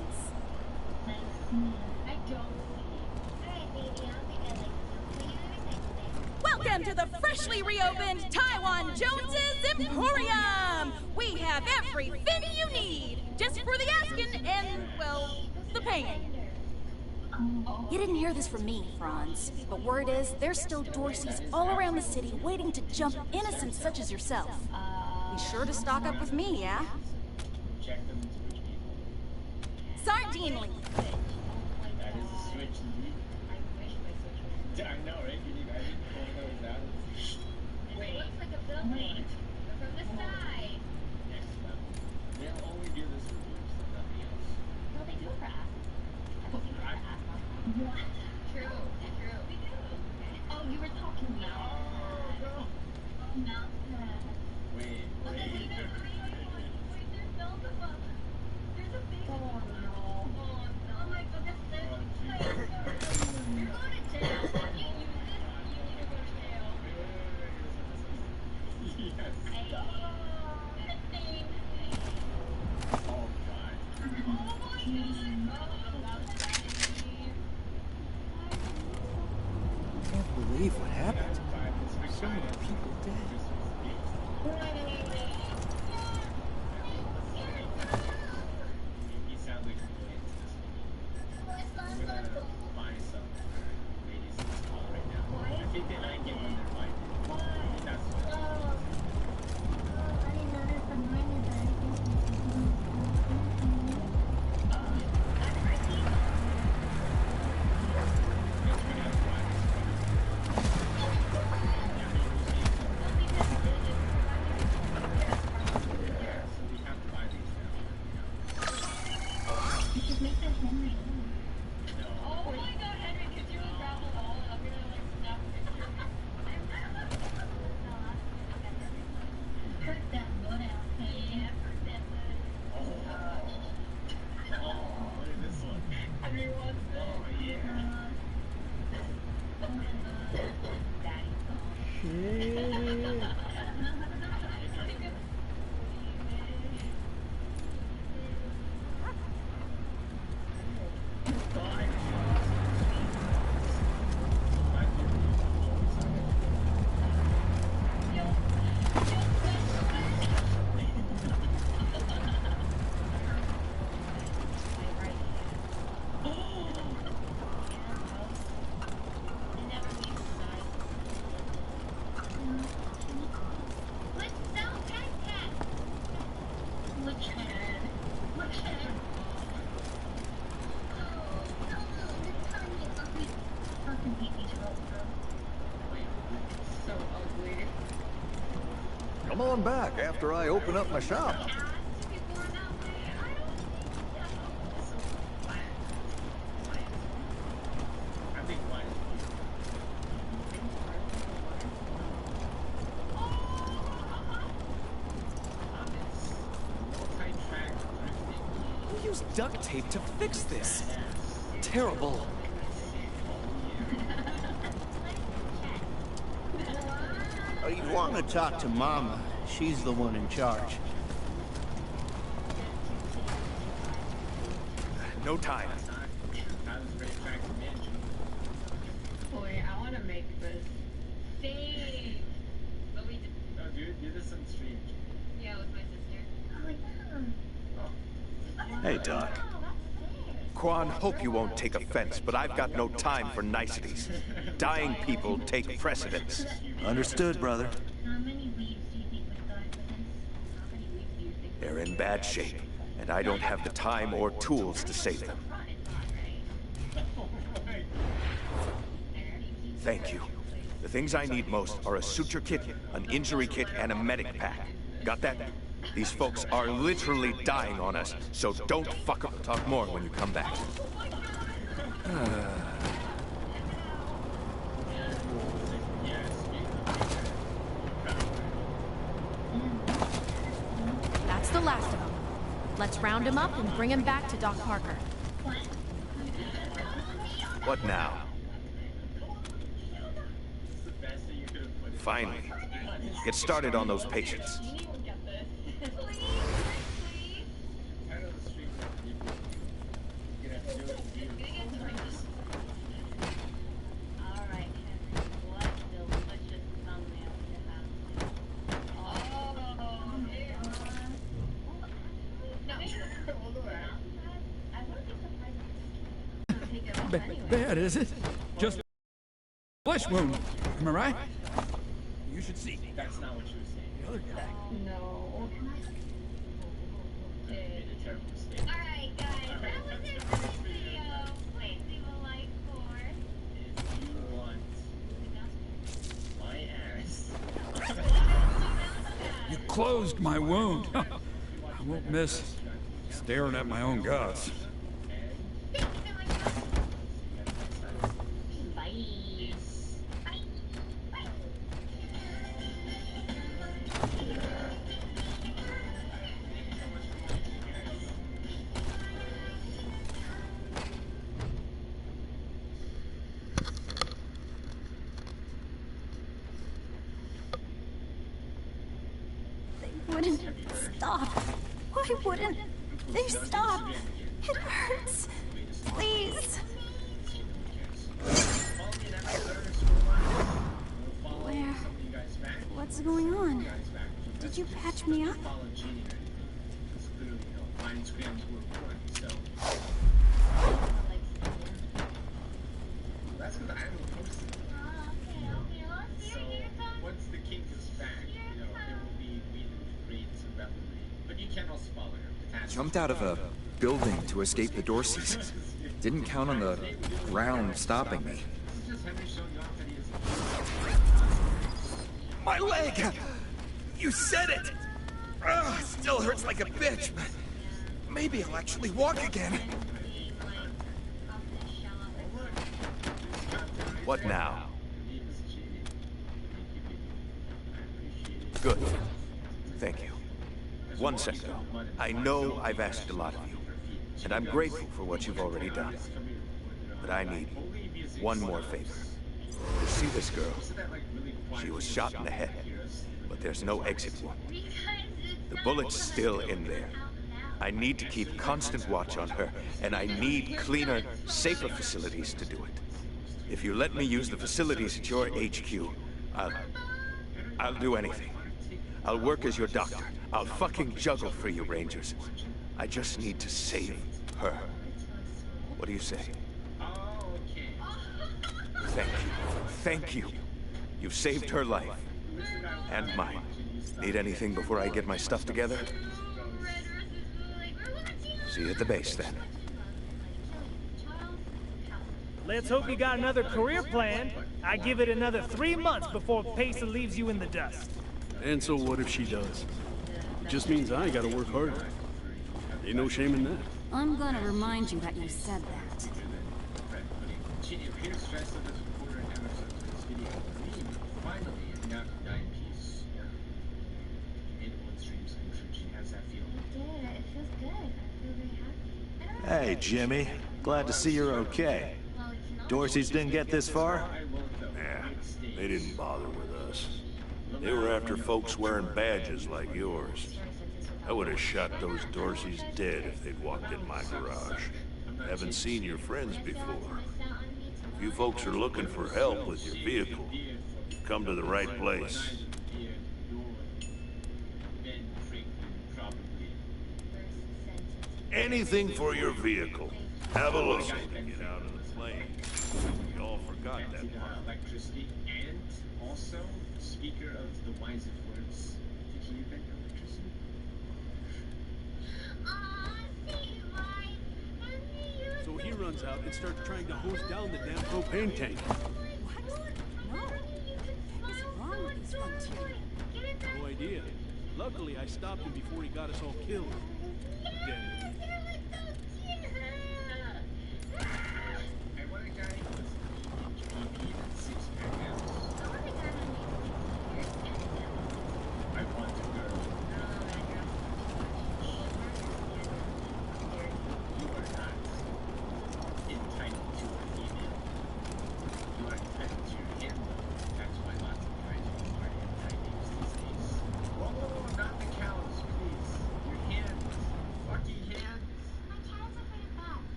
Welcome to the freshly reopened Taiwan Jones's Emporium! We have everything you need, just for the asking and, well, the paying. You didn't hear this from me, Franz, but word is there's still Dorseys all around the city waiting to jump innocents such as yourself. Be sure to stock up with me, yeah? Sardine Leaf. That is a switch indeed. I know, right? You need pulling those out. Wait, looks like a building. From the side. Next level. They'll only do this for boots and nothing else. No, they do it for asthma. What? True. True. We do. Oh, you were talking about. Oh, no. Mountain. Wait. There's Beelzebub. There's a big one. Oh my goodness. You're going to jail. You use it. You need to go to jail. Yes. Oh my I can't believe what happened. So many people dead. He sounds like a really I'm gonna find some ladies in this hall right now. I think they might get when they're invited. That's what. Come on back after I open up my shop. Who used duct tape to fix this? Terrible. You want to talk to Mama. She's the one in charge. No time. Boy, I want to make this. Save! But we just... No, dude, do this on stream. Yeah, with my sister. Oh, yeah. Hey, Doc. Quan, hope you won't take offense, but I've got no time for niceties. Dying people take precedence. Understood, brother. How many leaves do you think would die for this? How many leaves do you think? They're in bad shape, and I don't have the time or tools to save them. Thank you. The things I need most are a suture kit, an injury kit, and a medic pack. Got that? These folks are literally dying on us, so don't fuck up. Talk more when you come back. That's the last of them. Let's round him up and bring him back to Doc Parker. What now? Finally. Get started on those patients. Bad, is it? Just a flesh wound. Am I right? You should see. That's not what you were saying. The other guy. No. You made a terrible mistake. Alright, guys, that was it for this video. Please leave a like for... If you want my ass. You closed my wound. I won't miss staring at my own guts. Wouldn't stop. Why wouldn't they stop? It hurts. Please. Where? What's going on? Did you patch me up? That's because I don't post it. So once the king is back, there will be reason to create some weaponry. But you can also follow her. Jumped out of a building to escape the Dorseys. Didn't count on the ground stopping me. My leg! You said it! Ugh, still hurts like a bitch, but maybe I'll actually walk again. What now? Good. Thank you. 1 second, though. I know I've asked a lot of you, and I'm grateful for what you've already done. But I need one more favor. You see this girl? She was shot in the head, but there's no exit wound. The bullet's still in there. I need to keep constant watch on her, and I need cleaner, safer facilities to do it. If you let me use the facilities at your HQ, I'll do anything. I'll work as your doctor. I'll fucking juggle for you, Rangers. I just need to save her. What do you say? Thank you. Thank you. You've saved her life. And mine. Need anything before I get my stuff together? See you at the base, then. Let's hope you got another career planned. I give it another 3 months before Pesa leaves you in the dust. And so what if she does? It just means I gotta work harder. Ain't no shame in that. I'm gonna remind you that you said that. Hey, Jimmy. Glad to see you're okay. Dorsey's didn't get this far? Yeah, they didn't bother with us. They were after folks wearing badges like yours. I would have shot those Dorseys dead if they'd walked in my garage. Haven't seen your friends before. If you folks are looking for help with your vehicle, you've come to the right place. Anything for your vehicle. Have a look. Get out of the plane. We all forgot that part. Electricity and also speaker of the wisest words. Did you invent electricity? So he runs out and starts trying to hose down the damn propane tank. No idea. Luckily, I stopped him before he got us all killed. Damn it.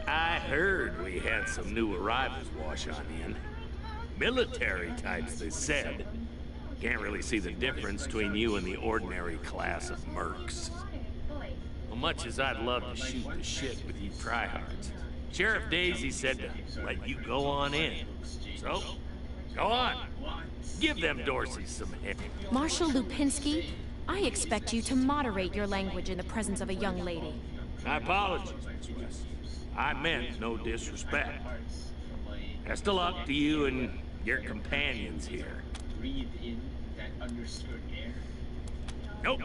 I heard we had some new arrivals wash on in. Military types, they said. Can't really see the difference between you and the ordinary class of mercs. Well, much as I'd love to shoot the shit with you tryhards, Sheriff Daisy said to let you go on in. So, go on. Give them Dorseys some hip. Marshal Lupinski, I expect you to moderate your language in the presence of a young lady. I apologize, Miss West. I meant no disrespect. Best of luck to you and your companions here. Breathe in that underskirt air. Nope.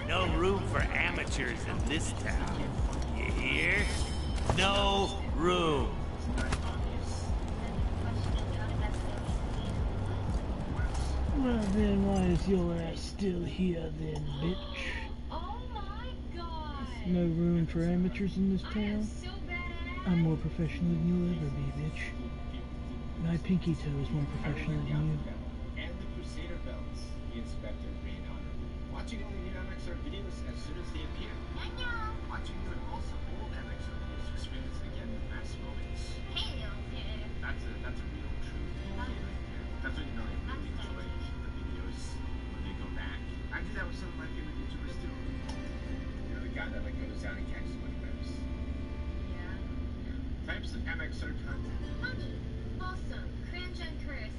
No room for amateurs in this town. You hear? No room. Well then, why is your ass still here then, bitch? No room for amateurs in this town? I'm more professional than you'll ever be, bitch. My pinky toe is more professional than you. And the Crusader belts, the inspector ran on. Watching all the new MXR videos as soon as they appear. Watching new and also old MXR videos to experience again the best moments. That's a real true thing right there. That's when you know I really enjoy the videos when they go back. I do that with some of my favorite YouTubers too. You know, the guy that like goes down and catches money grabs. Yeah. Types of MXR content. Awesome. Cringe and cursed.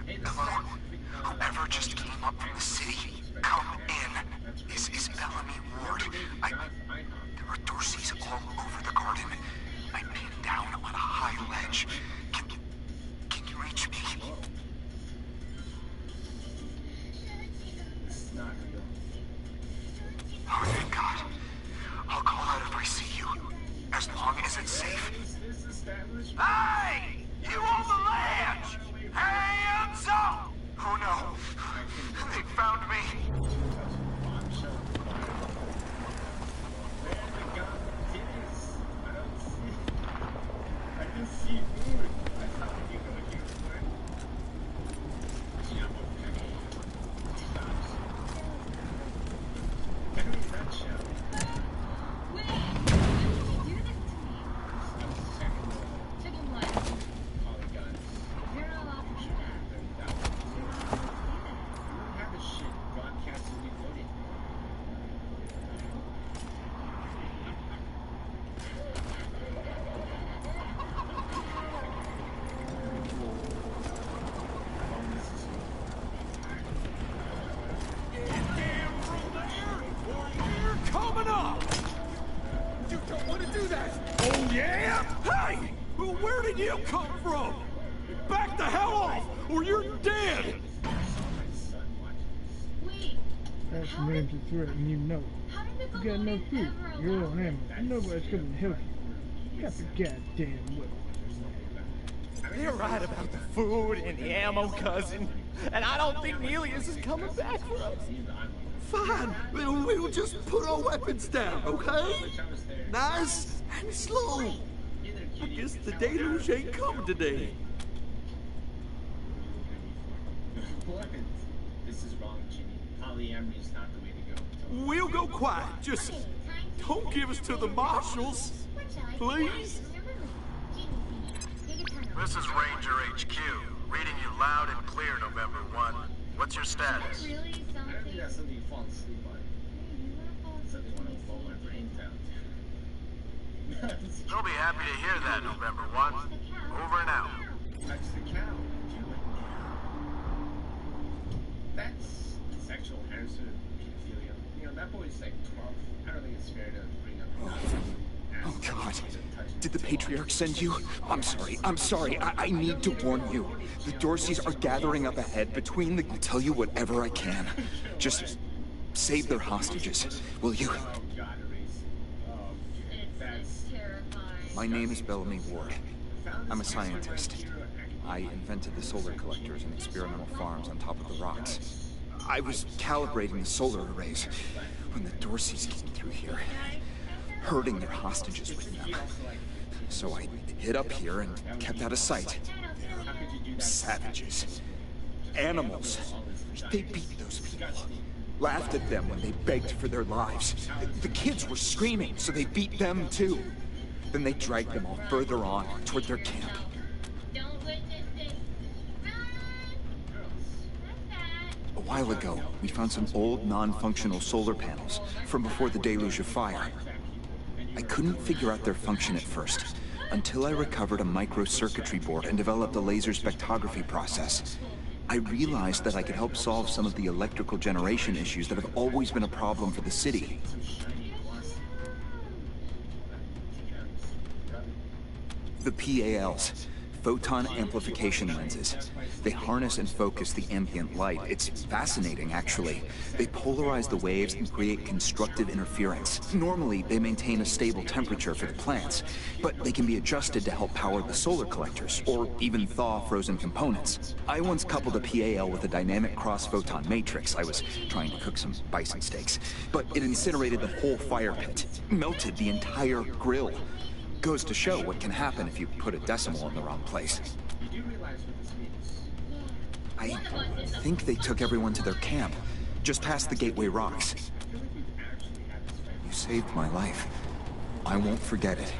Hello? Whoever just came up from the city, come in. This is Bellamy Ward. There are Dorseys all over the garden. I'm pinned down on a high ledge. Can you reach me? Oh, thank God. I'll call out if I see you. As long as it's safe. Hey! You on the ledge! Hands up! Oh no. They found me. Yeah? Hey! Well, where did you come from? Back the hell off, or you're dead! That's the name to threaten you know. You got no food, you're low on ammo, and nobody's coming to help you. Got the goddamn whip. You're right about the food and the ammo, cousin. And I don't think Nelius is coming back for us. Fine, we'll just put our weapons down, okay? Nice and slow. I guess the deluge ain't coming today. This is wrong, Jimmy. Polyamory is not the way to go. We'll go quiet. Just don't give us to the marshals, please. This is Ranger HQ. Reading you loud and clear, November 1. What's your status? I don't think that's something you fall asleep on. Something want to blow my brains out. You'll be happy to hear that, November 1. Over and out. Touch the cow. That's sexual harassment, pedophilia. You know, that boy's like 12. I don't think it's fair to bring up. Oh, God. Did the Patriarch send you? I'm sorry. I need to warn you. The Dorseys are gathering up ahead between the... I'll tell you whatever I can. Just save their hostages, will you? My name is Bellamy Ward. I'm a scientist. I invented the solar collectors and experimental farms on top of the rocks. I was calibrating the solar arrays when the Dorseys came through here, herding their hostages with them. So I hid up here and kept out of sight. They're savages. Animals. They beat those people. Laughed at them when they begged for their lives. The kids were screaming, so they beat them too. Then they dragged them all further on toward their camp. A while ago, we found some old, non-functional solar panels from before the deluge of fire. I couldn't figure out their function at first, until I recovered a microcircuitry board and developed a laser spectrography process. I realized that I could help solve some of the electrical generation issues that have always been a problem for the city. The PALs, photon amplification lenses. They harness and focus the ambient light. It's fascinating, actually. They polarize the waves and create constructive interference. Normally, they maintain a stable temperature for the plants, but they can be adjusted to help power the solar collectors, or even thaw frozen components. I once coupled a PAL with a dynamic cross-photon matrix. I was trying to cook some bison steaks, but it incinerated the whole fire pit, melted the entire grill. Goes to show what can happen if you put a decimal in the wrong place. I think they took everyone to their camp, just past the Gateway Rocks. You saved my life. I won't forget it.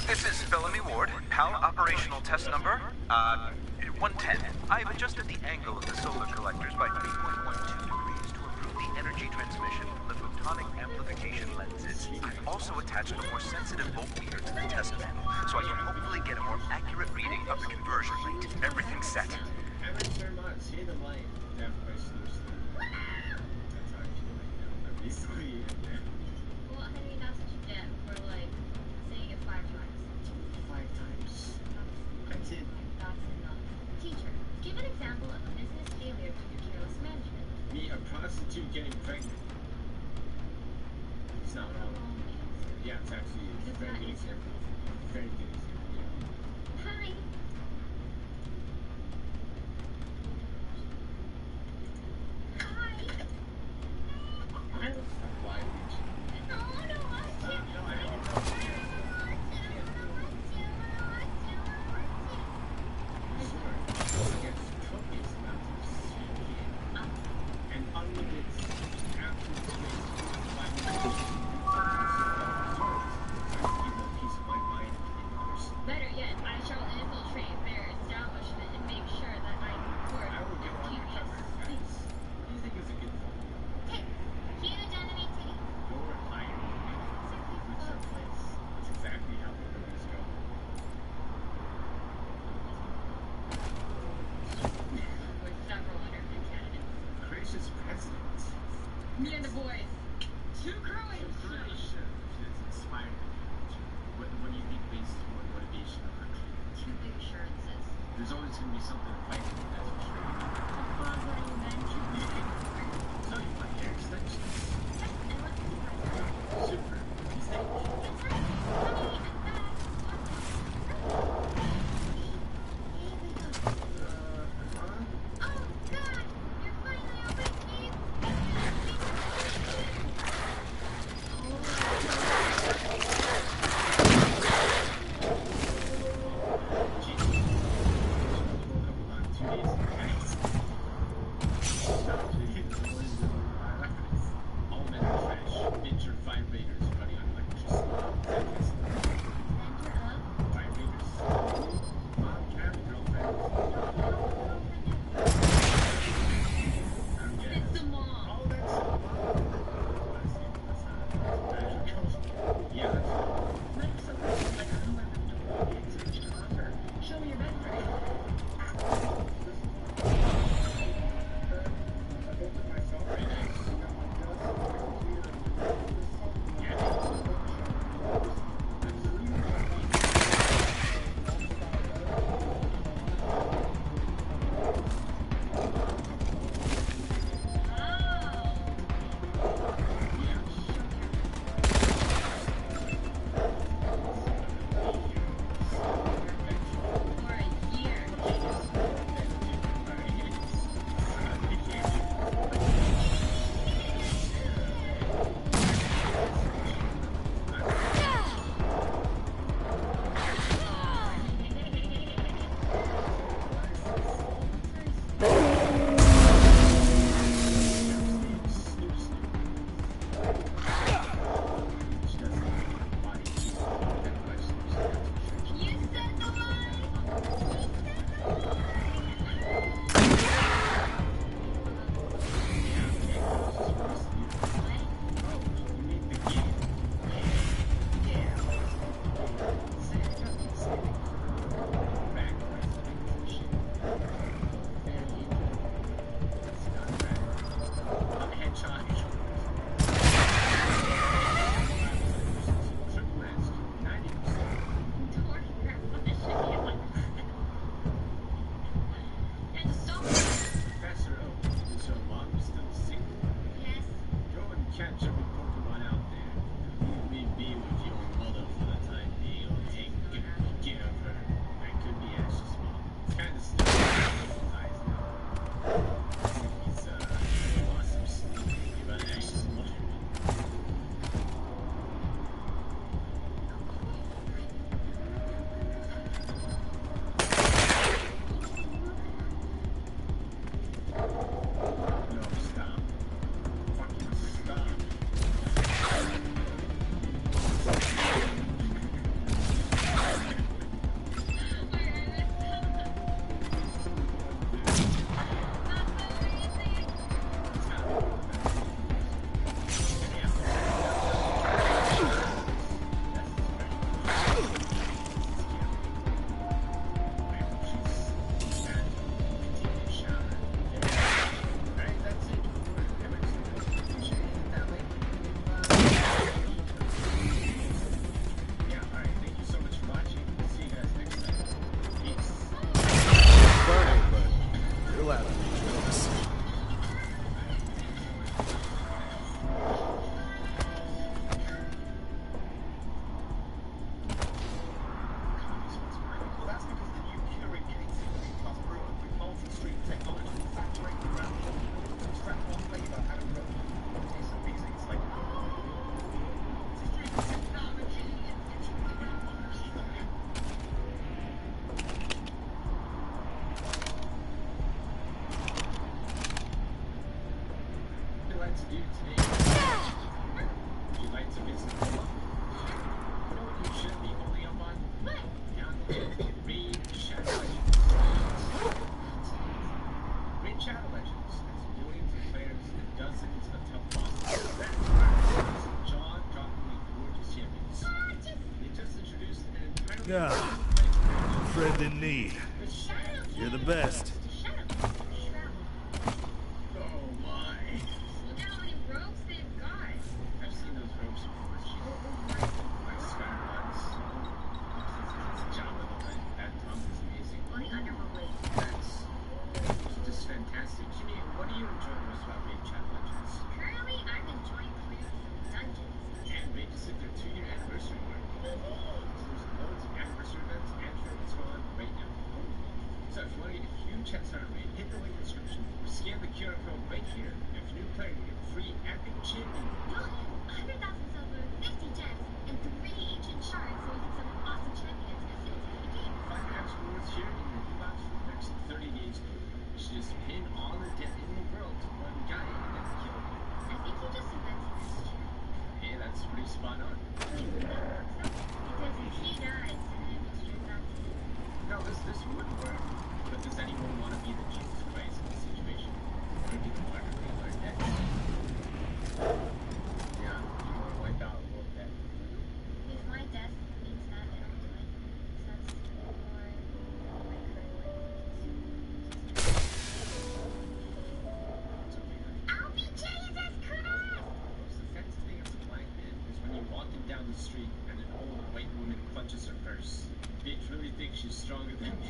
This is Bellamy Ward. PAL operational test number, 110. I've adjusted the angle of the solar collectors by 3.12 degrees to improve the energy transmission from the photonic amplification lenses. I've also attached a more sensitive voltmeter to the test panel, so I can hopefully get a more accurate reading of the conversion rate. Everything's set. Well, I mean, that's what you get for, like, saying it 5 times. 5 times. I did. That's enough. Teacher, give an example of a business failure due to careless management. Me, a prostitute getting pregnant. It's not wrong. Yeah, it's actually a very good example. Very good example, yeah. Hi. Better yet, I shall infiltrate their establishment and make sure that I report Please. Do you think it's a good phone? Hey, can you done me too? You're hired. It's your place. That's exactly how the movies go. With several interview candidates. Gracious president. Me and the boys. Too Croatian. It's inspired. What do you think based on motivation of country? 2 big assurances. There's always going to be something to fight for, that's for sure. The cause that you mentioned. So you want hair extensions? Super. All men are trash. Bitch or vibrators. Yeah. Friend in need. You're the best. She's stronger than me.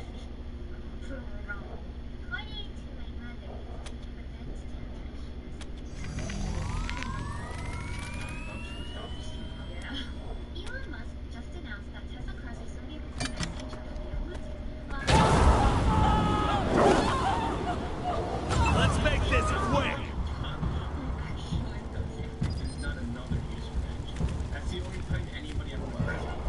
Let's make this quick! There's not another use for that. That's the only time anybody ever went.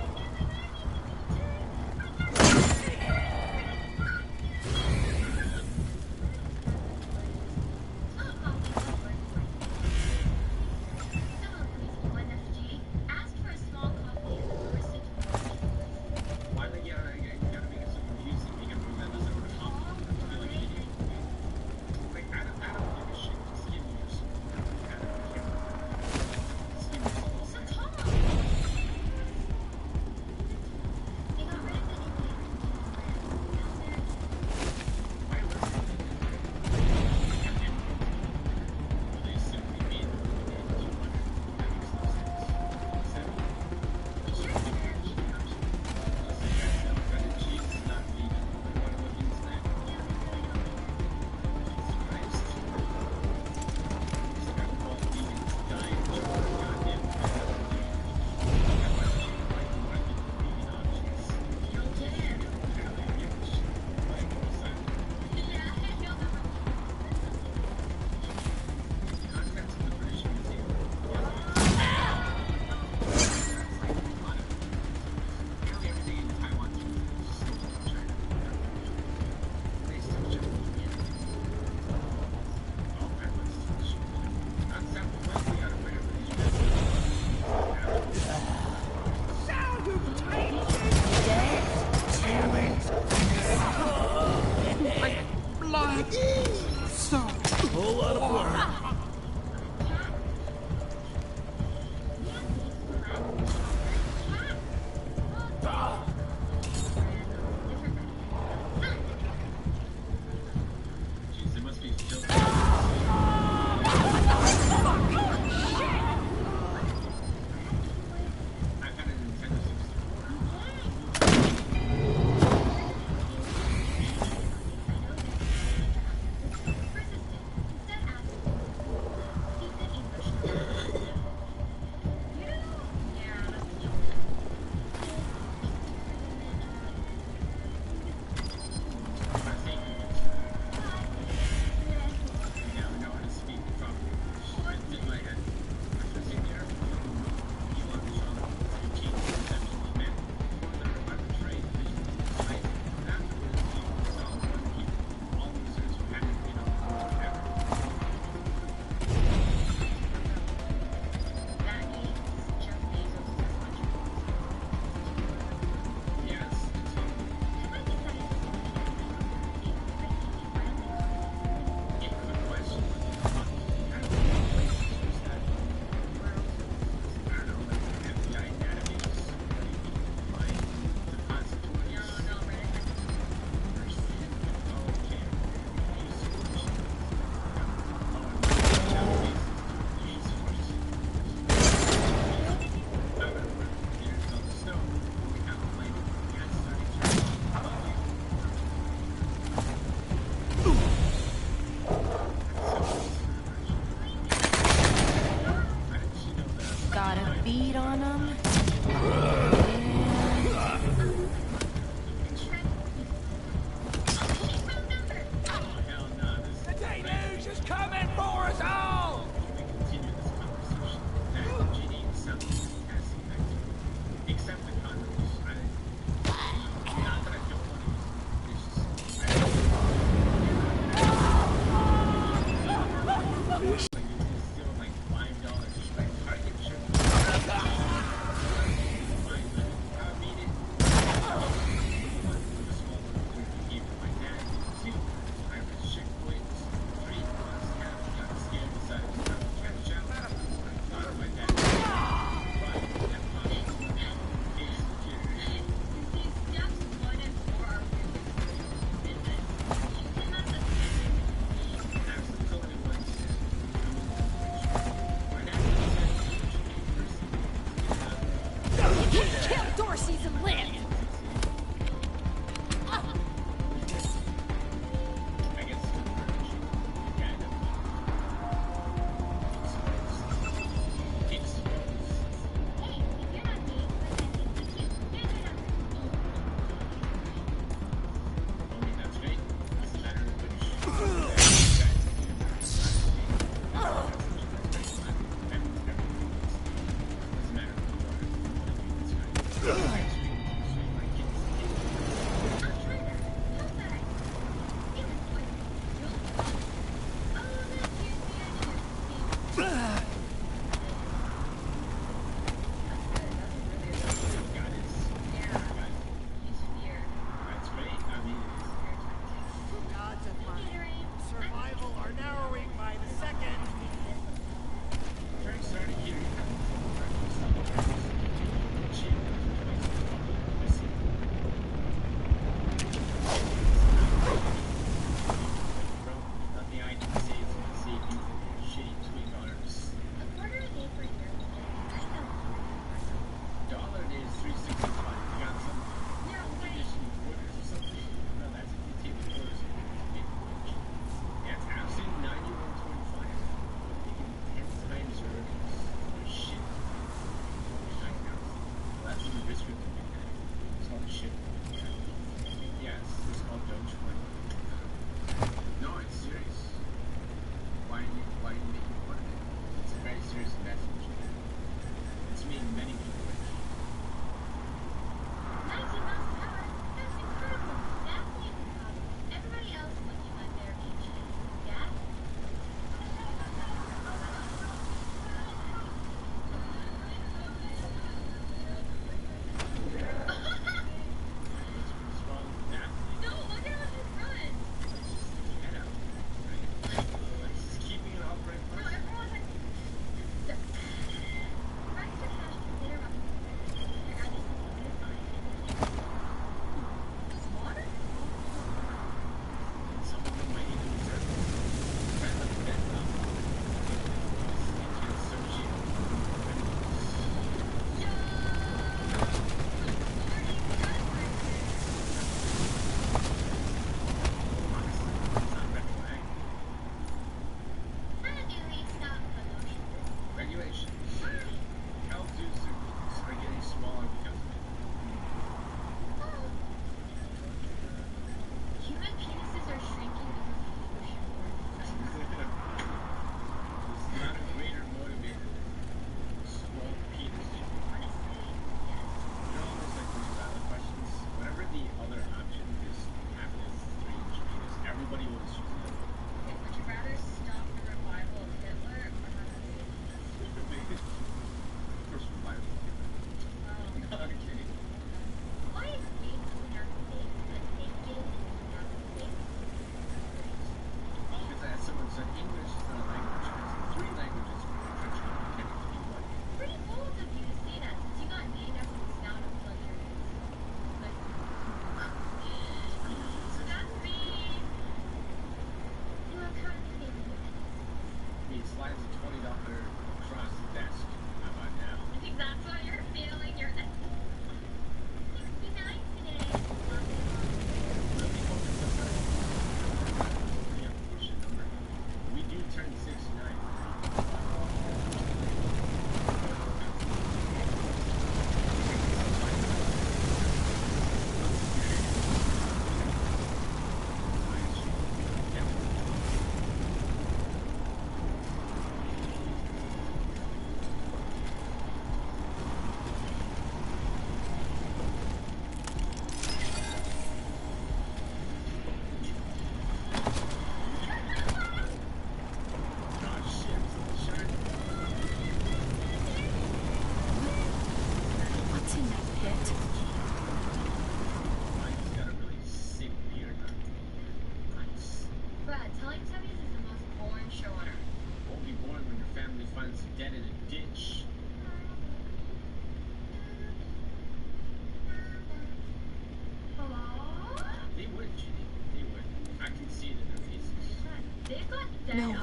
No.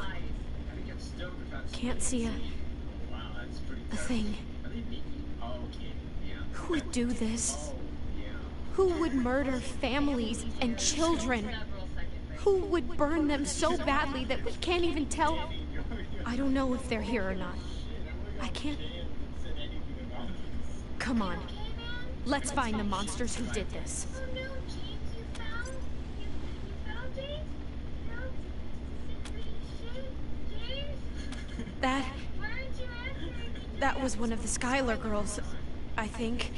Can't see a thing. Who would do this? Who would murder families and children? Who would burn them so badly that we can't even tell? I don't know if they're here or not. I can't... Come on. Let's find the monsters who did this. That was one of the Skylar girls, I think.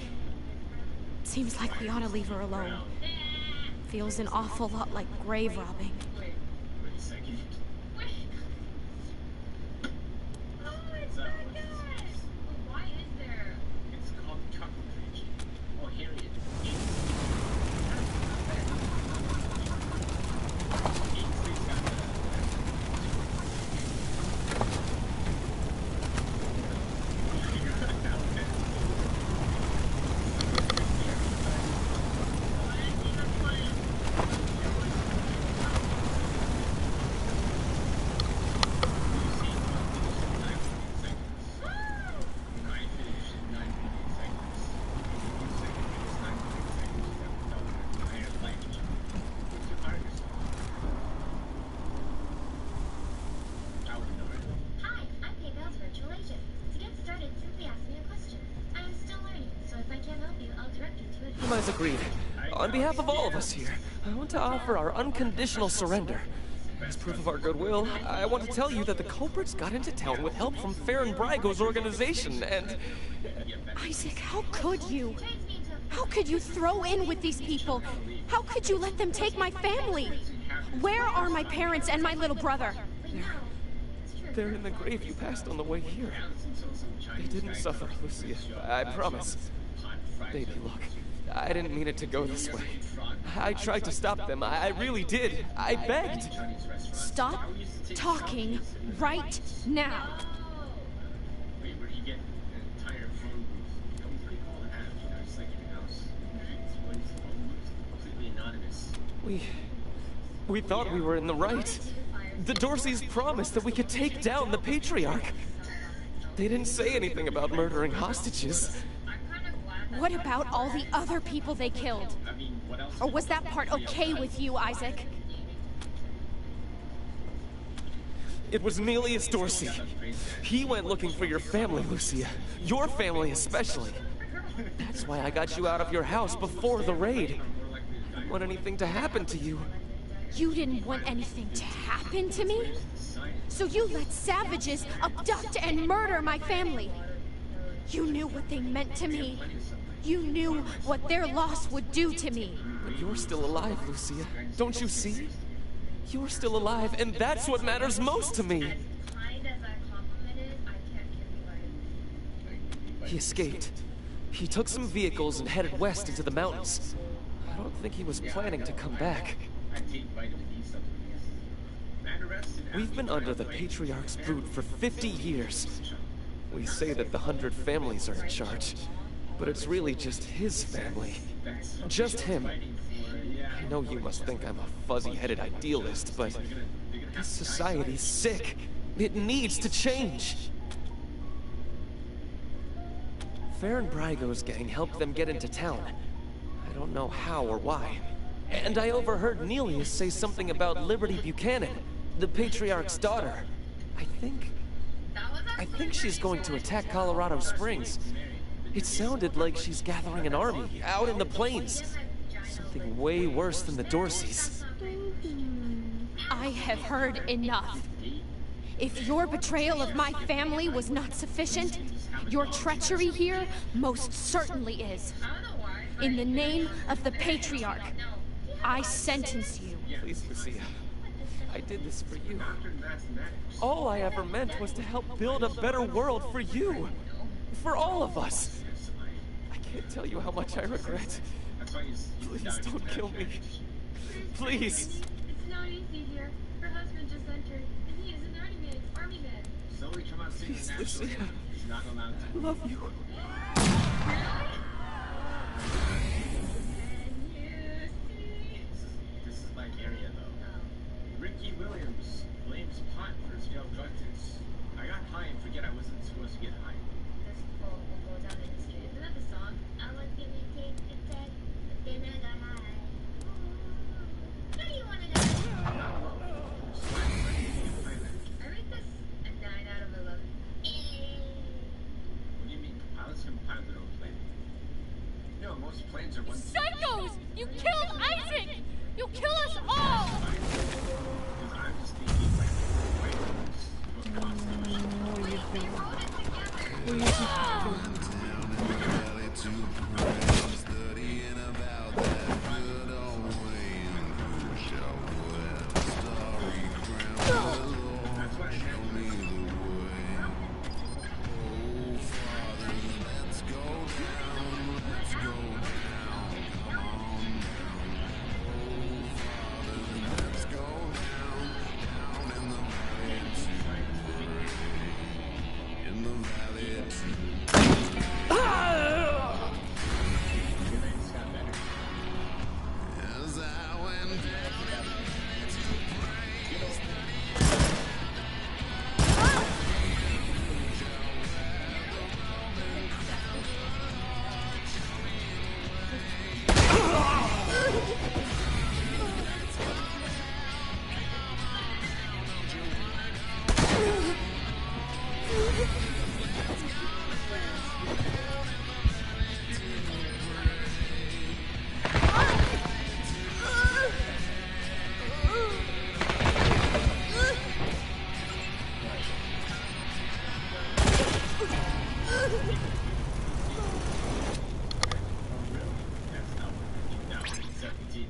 Seems like we ought to leave her alone. Feels an awful lot like grave robbing. Agreed. On behalf of all of us here, I want to offer our unconditional surrender. As proof of our goodwill, I want to tell you that the culprits got into town with help from Farron Brygo's organization, and... Isaac, how could you? How could you throw in with these people? How could you let them take my family? Where are my parents and my little brother? They're in the grave you passed on the way here. They didn't suffer, Lucia. I promise. Baby, look. I didn't mean it to go this way. I tried to stop them. I really did. I begged. Stop talking right now. We thought we were in the right. The Dorseys promised that we could take down the Patriarch. They didn't say anything about murdering hostages. What about all the other people they killed? Or was that part okay with you, Isaac? It was Nelius Dorsey. He went looking for your family, Lucia. Your family especially. That's why I got you out of your house before the raid. I didn't want anything to happen to you. You didn't want anything to happen to me? So you let savages abduct and murder my family. You knew what they meant to me. You knew what their loss would do to me. But you're still alive, Lucia. Don't you see? You're still alive, and that's what matters most to me. He escaped. He took some vehicles and headed west into the mountains. I don't think he was planning to come back. We've been under the Patriarch's boot for 50 years. We say that the 100 families are in charge, but it's really just his family. Just him. I know you must think I'm a fuzzy-headed idealist, but this society's sick. It needs to change. Farron Brygo's gang helped them get into town. I don't know how or why. And I overheard Nelius say something about Liberty Buchanan, the Patriarch's daughter. I think she's going to attack Colorado Springs. It sounded like she's gathering an army out in the plains. Something way worse than the Dorseys. I have heard enough. If your betrayal of my family was not sufficient, your treachery here most certainly is. In the name of the Patriarch, I sentence you. Please, Lucia. I did this for you. All I ever meant was to help build a better world for you. For all of us. I can't tell you how much I regret. Please don't kill me. Please. It's not easy here. Her husband just entered, and he is an army man. Please, Lucia. I love you. This is my area, though. Ricky Williams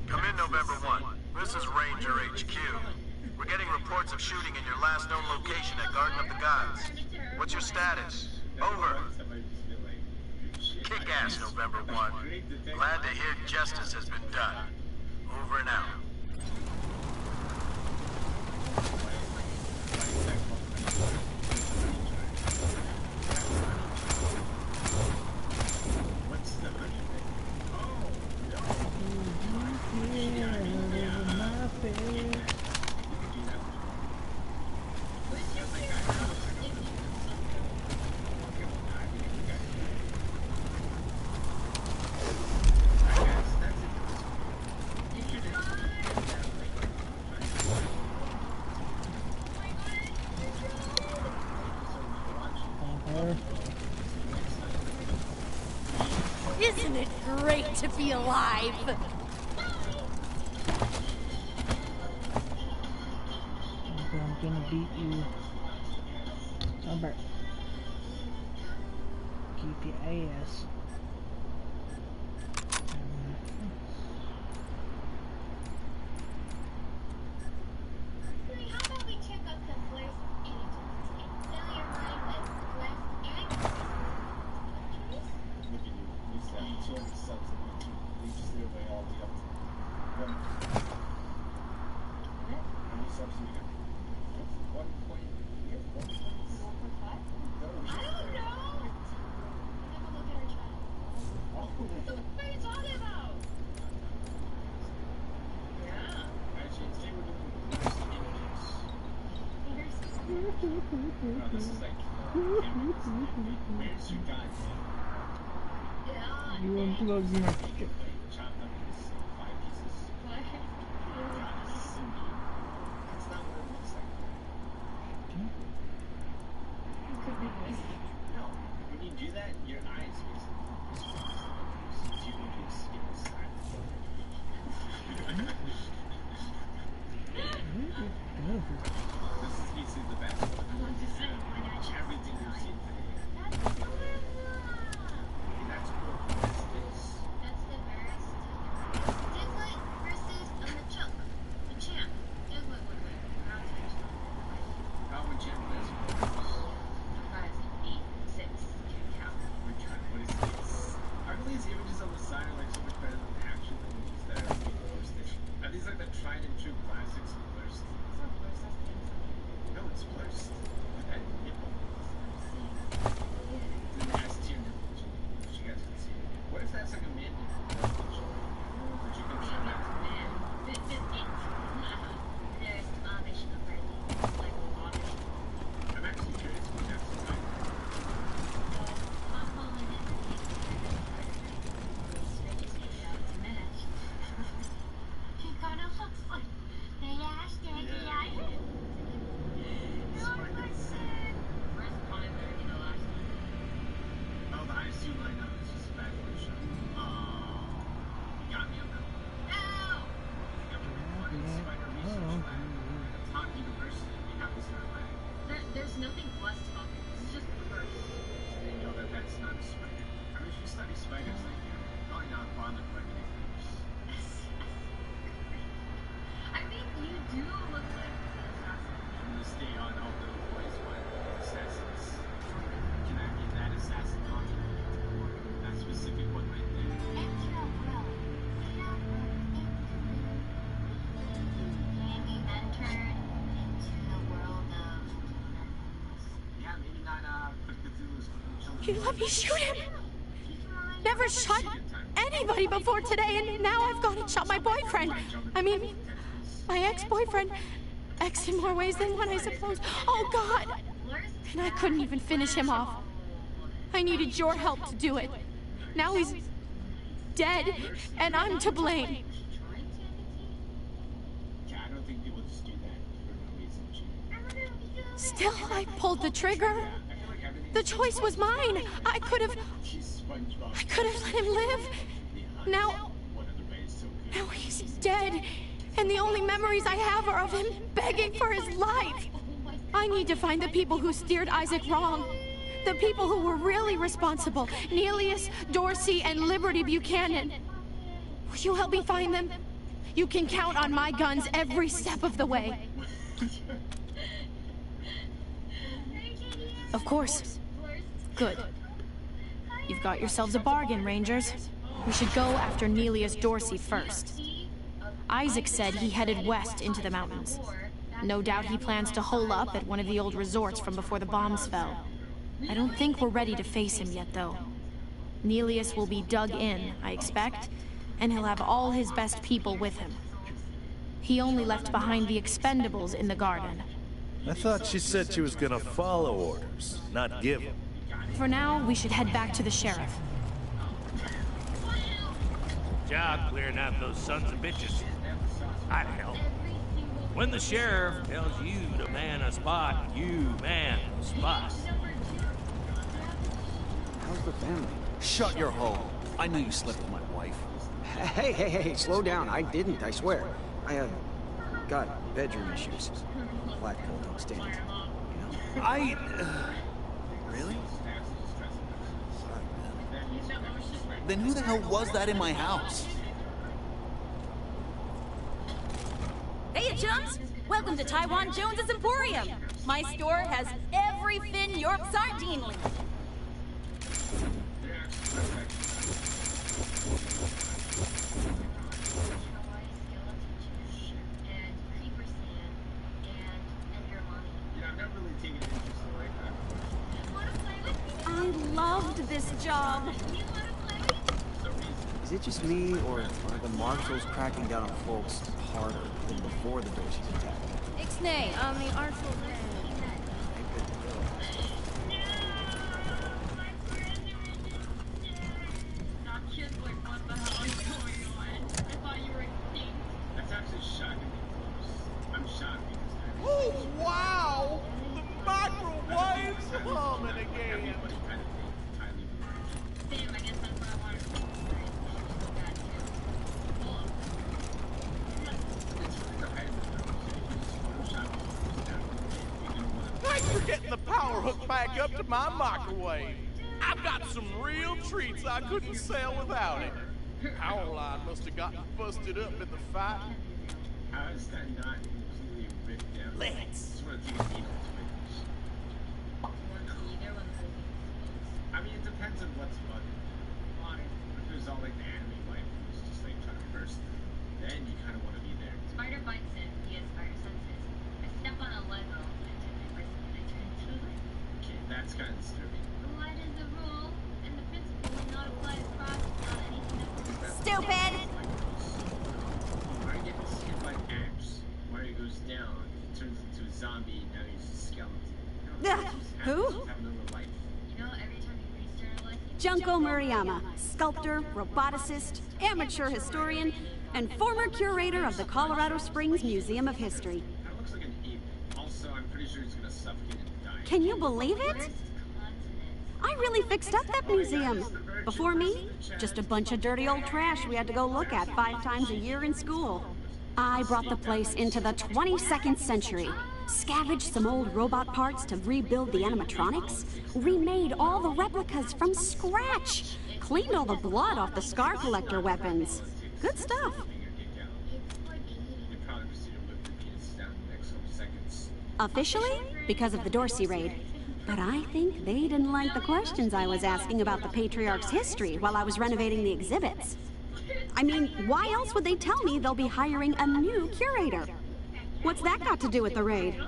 Come in, November 1. This is Ranger HQ. We're getting reports of shooting in your last known location at Garden of the Gods. What's your status? Over. Kick ass, November 1. Glad to hear justice has been done. Over and out. Isn't it great to be alive? I'm gonna beat you. Albert. Keep your ass. You want to go to my chicken? When you do that, your eyes This is easily the best. Everything you've seen today. That's cool. That's this. That's the best. Diglett versus Machunk. Machamp. Diglett would win. How would Jim this? Surprise. 8, 6. Can't count. What is this? Are these images on the side are like so much better than the actual images that are being posted? Are these like the tried and true classics of Blurst? It's not Blurst, that's Blurst. No, it's Blurst. Look at that nipple. It's an S tier nipple. Which you guys can see. What if that's like a man nipple? But you can show that to man. There's Amish number. Like Amish. I'm actually curious what that's like. Oh, the eyes do line up. It's just a bad shot. Oh, you got me on that one. Ow! Talk University. We have this in our life. There's nothing less talking. It's just first. So they know that that's not a spider. I mean, if you study spiders, like, you're probably not bothered by many things. You let me shoot him. Never shot anybody before today, and now I've gone and shot my boyfriend. I mean, my ex-boyfriend. Ex in more ways than one, I suppose. Oh, God! And I couldn't even finish him off. I needed your help to do it. Now he's dead, and I'm to blame. Still, I pulled the trigger. The choice was mine. I could have let him live. Now he's dead, and the only memories I have are of him begging for his life. I need to find the people who steered Isaac wrong. The people who were really responsible. Neelius, Dorsey, and Liberty Buchanan. Will you help me find them? You can count on my guns every step of the way. Of course. Good. You've got yourselves a bargain, Rangers. We should go after Neelius Dorsey first. Isaac said he headed west into the mountains. No doubt he plans to hole up at one of the old resorts from before the bombs fell. I don't think we're ready to face him yet, though. Neelius will be dug in, I expect, and he'll have all his best people with him. He only left behind the expendables in the garden. I thought she said she was gonna follow orders, not give them. For now, we should head back to the sheriff. Job clearing out those sons of bitches. I'd help. When the sheriff tells you to man a spot, you man the spot. How's the family? Shut your hole. I know you slept with my wife. Hey, slow down. I didn't, I swear. I have got bedroom issues. Flagpole don't stand it. You know? Really? Sorry, man. Then who the hell was that in my house? Hey, chums! Welcome to Taiwan Jones's Emporium. My store has every Finn York sardine leaf. I loved this job. Is it just me, or are the marshals cracking down on folks harder than before the Dorseys attacked? Ixnay on the artful Oh, wow! The microwave's humming again! Thanks for getting the power hook back up to my microwave. I've got some real treats I couldn't sell without it. Power line must have gotten busted up in the fight. How is that not completely ripped down? Let's. I mean, it depends on what's bugging. If there's all like the anime life who's just like trying to burst through, then you kind of want to be there. Spider bites him, he has spider senses. I step on a Lego and take my wrist and I turn to it. Okay, that's kind of disturbing. What is the rule? And the principle will not apply across anything else. Stupid! Mario gets hit by an axe. Mario goes down, turns into a zombie, now he's a skeleton. Who? Junko Murayama, sculptor, roboticist, amateur historian, and former curator of the Colorado Springs Museum of History. That looks like an ape. Also, I'm pretty sure he's gonna suffocate and die. Can you believe it? I really fixed up that museum. Before me, just a bunch of dirty old trash we had to go look at 5 times a year in school. I brought the place into the 22nd century. Scavenged some old robot parts to rebuild the animatronics, remade all the replicas from scratch, cleaned all the blood off the scar collector weapons. Good stuff. Officially, because of the Dorsey raid. But I think they didn't like the questions I was asking about the Patriarch's history while I was renovating the exhibits. I mean, why else would they tell me they'll be hiring a new curator? What's that got to do with the raid? Yeah,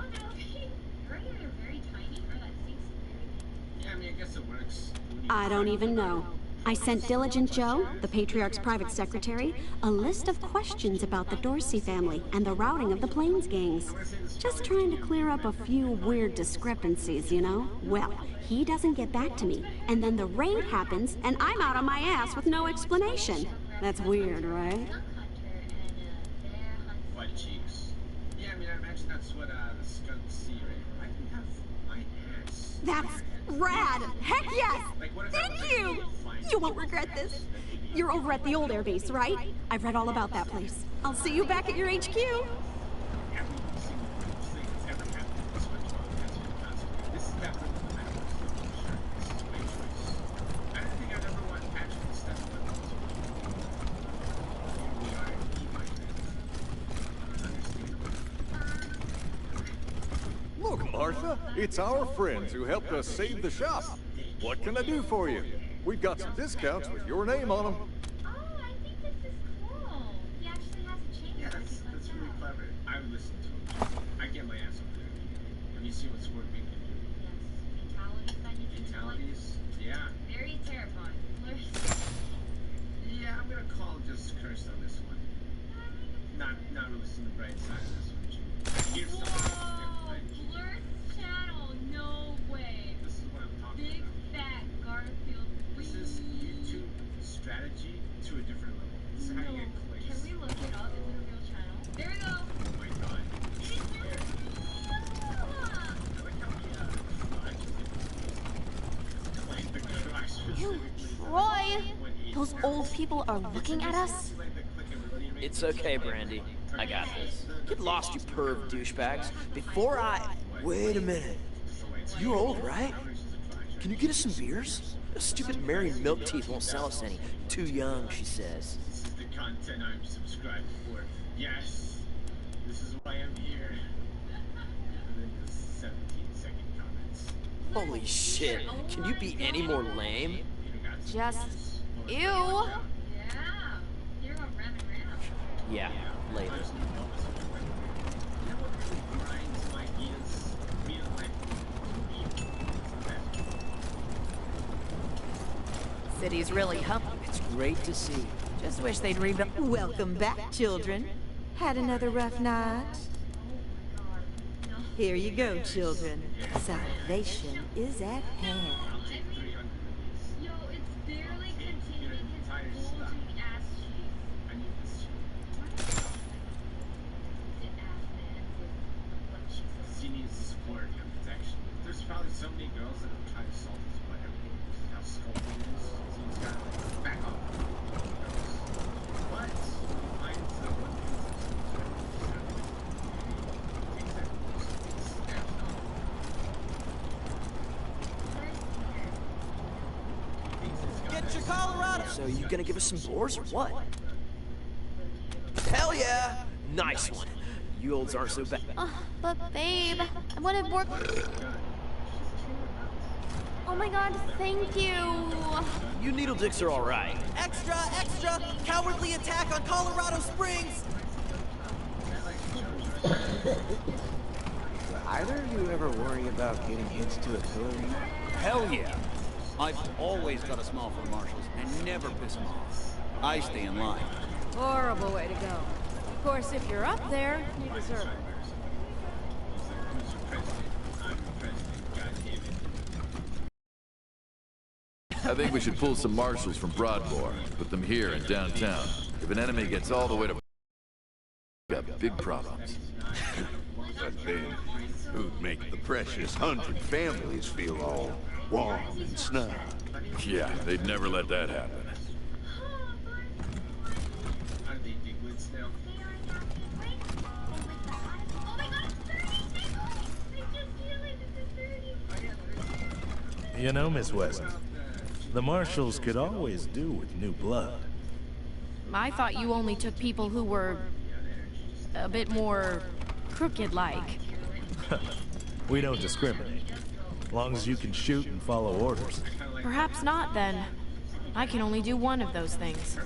I mean, I guess it works. I don't even know. I sent Diligent Joe, the Patriarch's private secretary, a list of questions about the Dorsey family and the routing of the Plains gangs. Just trying to clear up a few weird discrepancies, you know? Well, he doesn't get back to me, and then the raid happens, and I'm out on my ass with no explanation. That's weird, right? Butt cheeks. Yeah, I mean, I imagine that's what the skunks see, right? I can have my ass. That's rad! Heck yes! Thank you! You won't regret this. You're over at the old airbase, right? I've read all about that place. I'll see you back at your HQ. Look, Martha, it's our friends who helped us save the shop. What can I do for you? We've got some discounts with your name on them. Oh, I think this is cool. He actually has a chain. Yeah, that's really clever. I would listen to him. I get my ass up there. Have you seen what Scorpion can do? Yes. Fatalities? Yeah. Very terrifying. Yeah, I'm gonna call just cursed on this one. Not really seeing the bright side of this one, Jimmy. Here's something Blur's channel, no way. This is what I'm talking Big about. fat Garfield. This is YouTube strategy to a different level. This is how you get clicks. Can we look it up? Is it a real channel? There we go. Oh my god. Troy! Those old people are looking at us? It's okay, Brandy. I got this. Get lost, you perv douchebags. Before I... Wait a minute. You're old, right? Can you get us some beers? Stupid Mary Milk Teeth won't sell us any. Too young, she says. This is the content I'm subscribed for. Yes. This is why I'm here. And then the 17-second comments. Holy shit. Can you be any more lame? Just... ew! Yeah. You're a ram and ram. Yeah, later. City's really humping. It's great to see. Just wish they'd rebuild. Welcome back, children. Had another rough night? Here you go, children. Salvation is at hand. Yo, it's barely containing his bulging ass cheeks. She needs support and protection. There's probably so many girls that have tried to solve this, but everything is how Scorpion is. Seems kind of like back off. But mine's the one Get your Colorado! So you gonna give us some boars or what? Hell yeah! Nice one. You olds aren't so bad. But babe, I would have worked... Oh my god, thank you! You needle dicks are alright. Extra, extra! Cowardly attack on Colorado Springs! Either of you ever worry about getting hitched to a pillory? Hell yeah! I've always got a smile for the marshals and never piss them off. I stay in line. Horrible way to go. Of course, if you're up there, you deserve it. I think we should pull some marshals from Broadmoor, put them here in downtown. If an enemy gets all the way to... got big problems. But then, who'd make the precious 100 families feel all warm and snug? Yeah, they'd never let that happen. You know, Miss Weston, the marshals could always do with new blood. I thought you only took people who were... a bit more... crooked-like. We don't discriminate. As long as you can shoot and follow orders. Perhaps not, then. I can only do one of those things.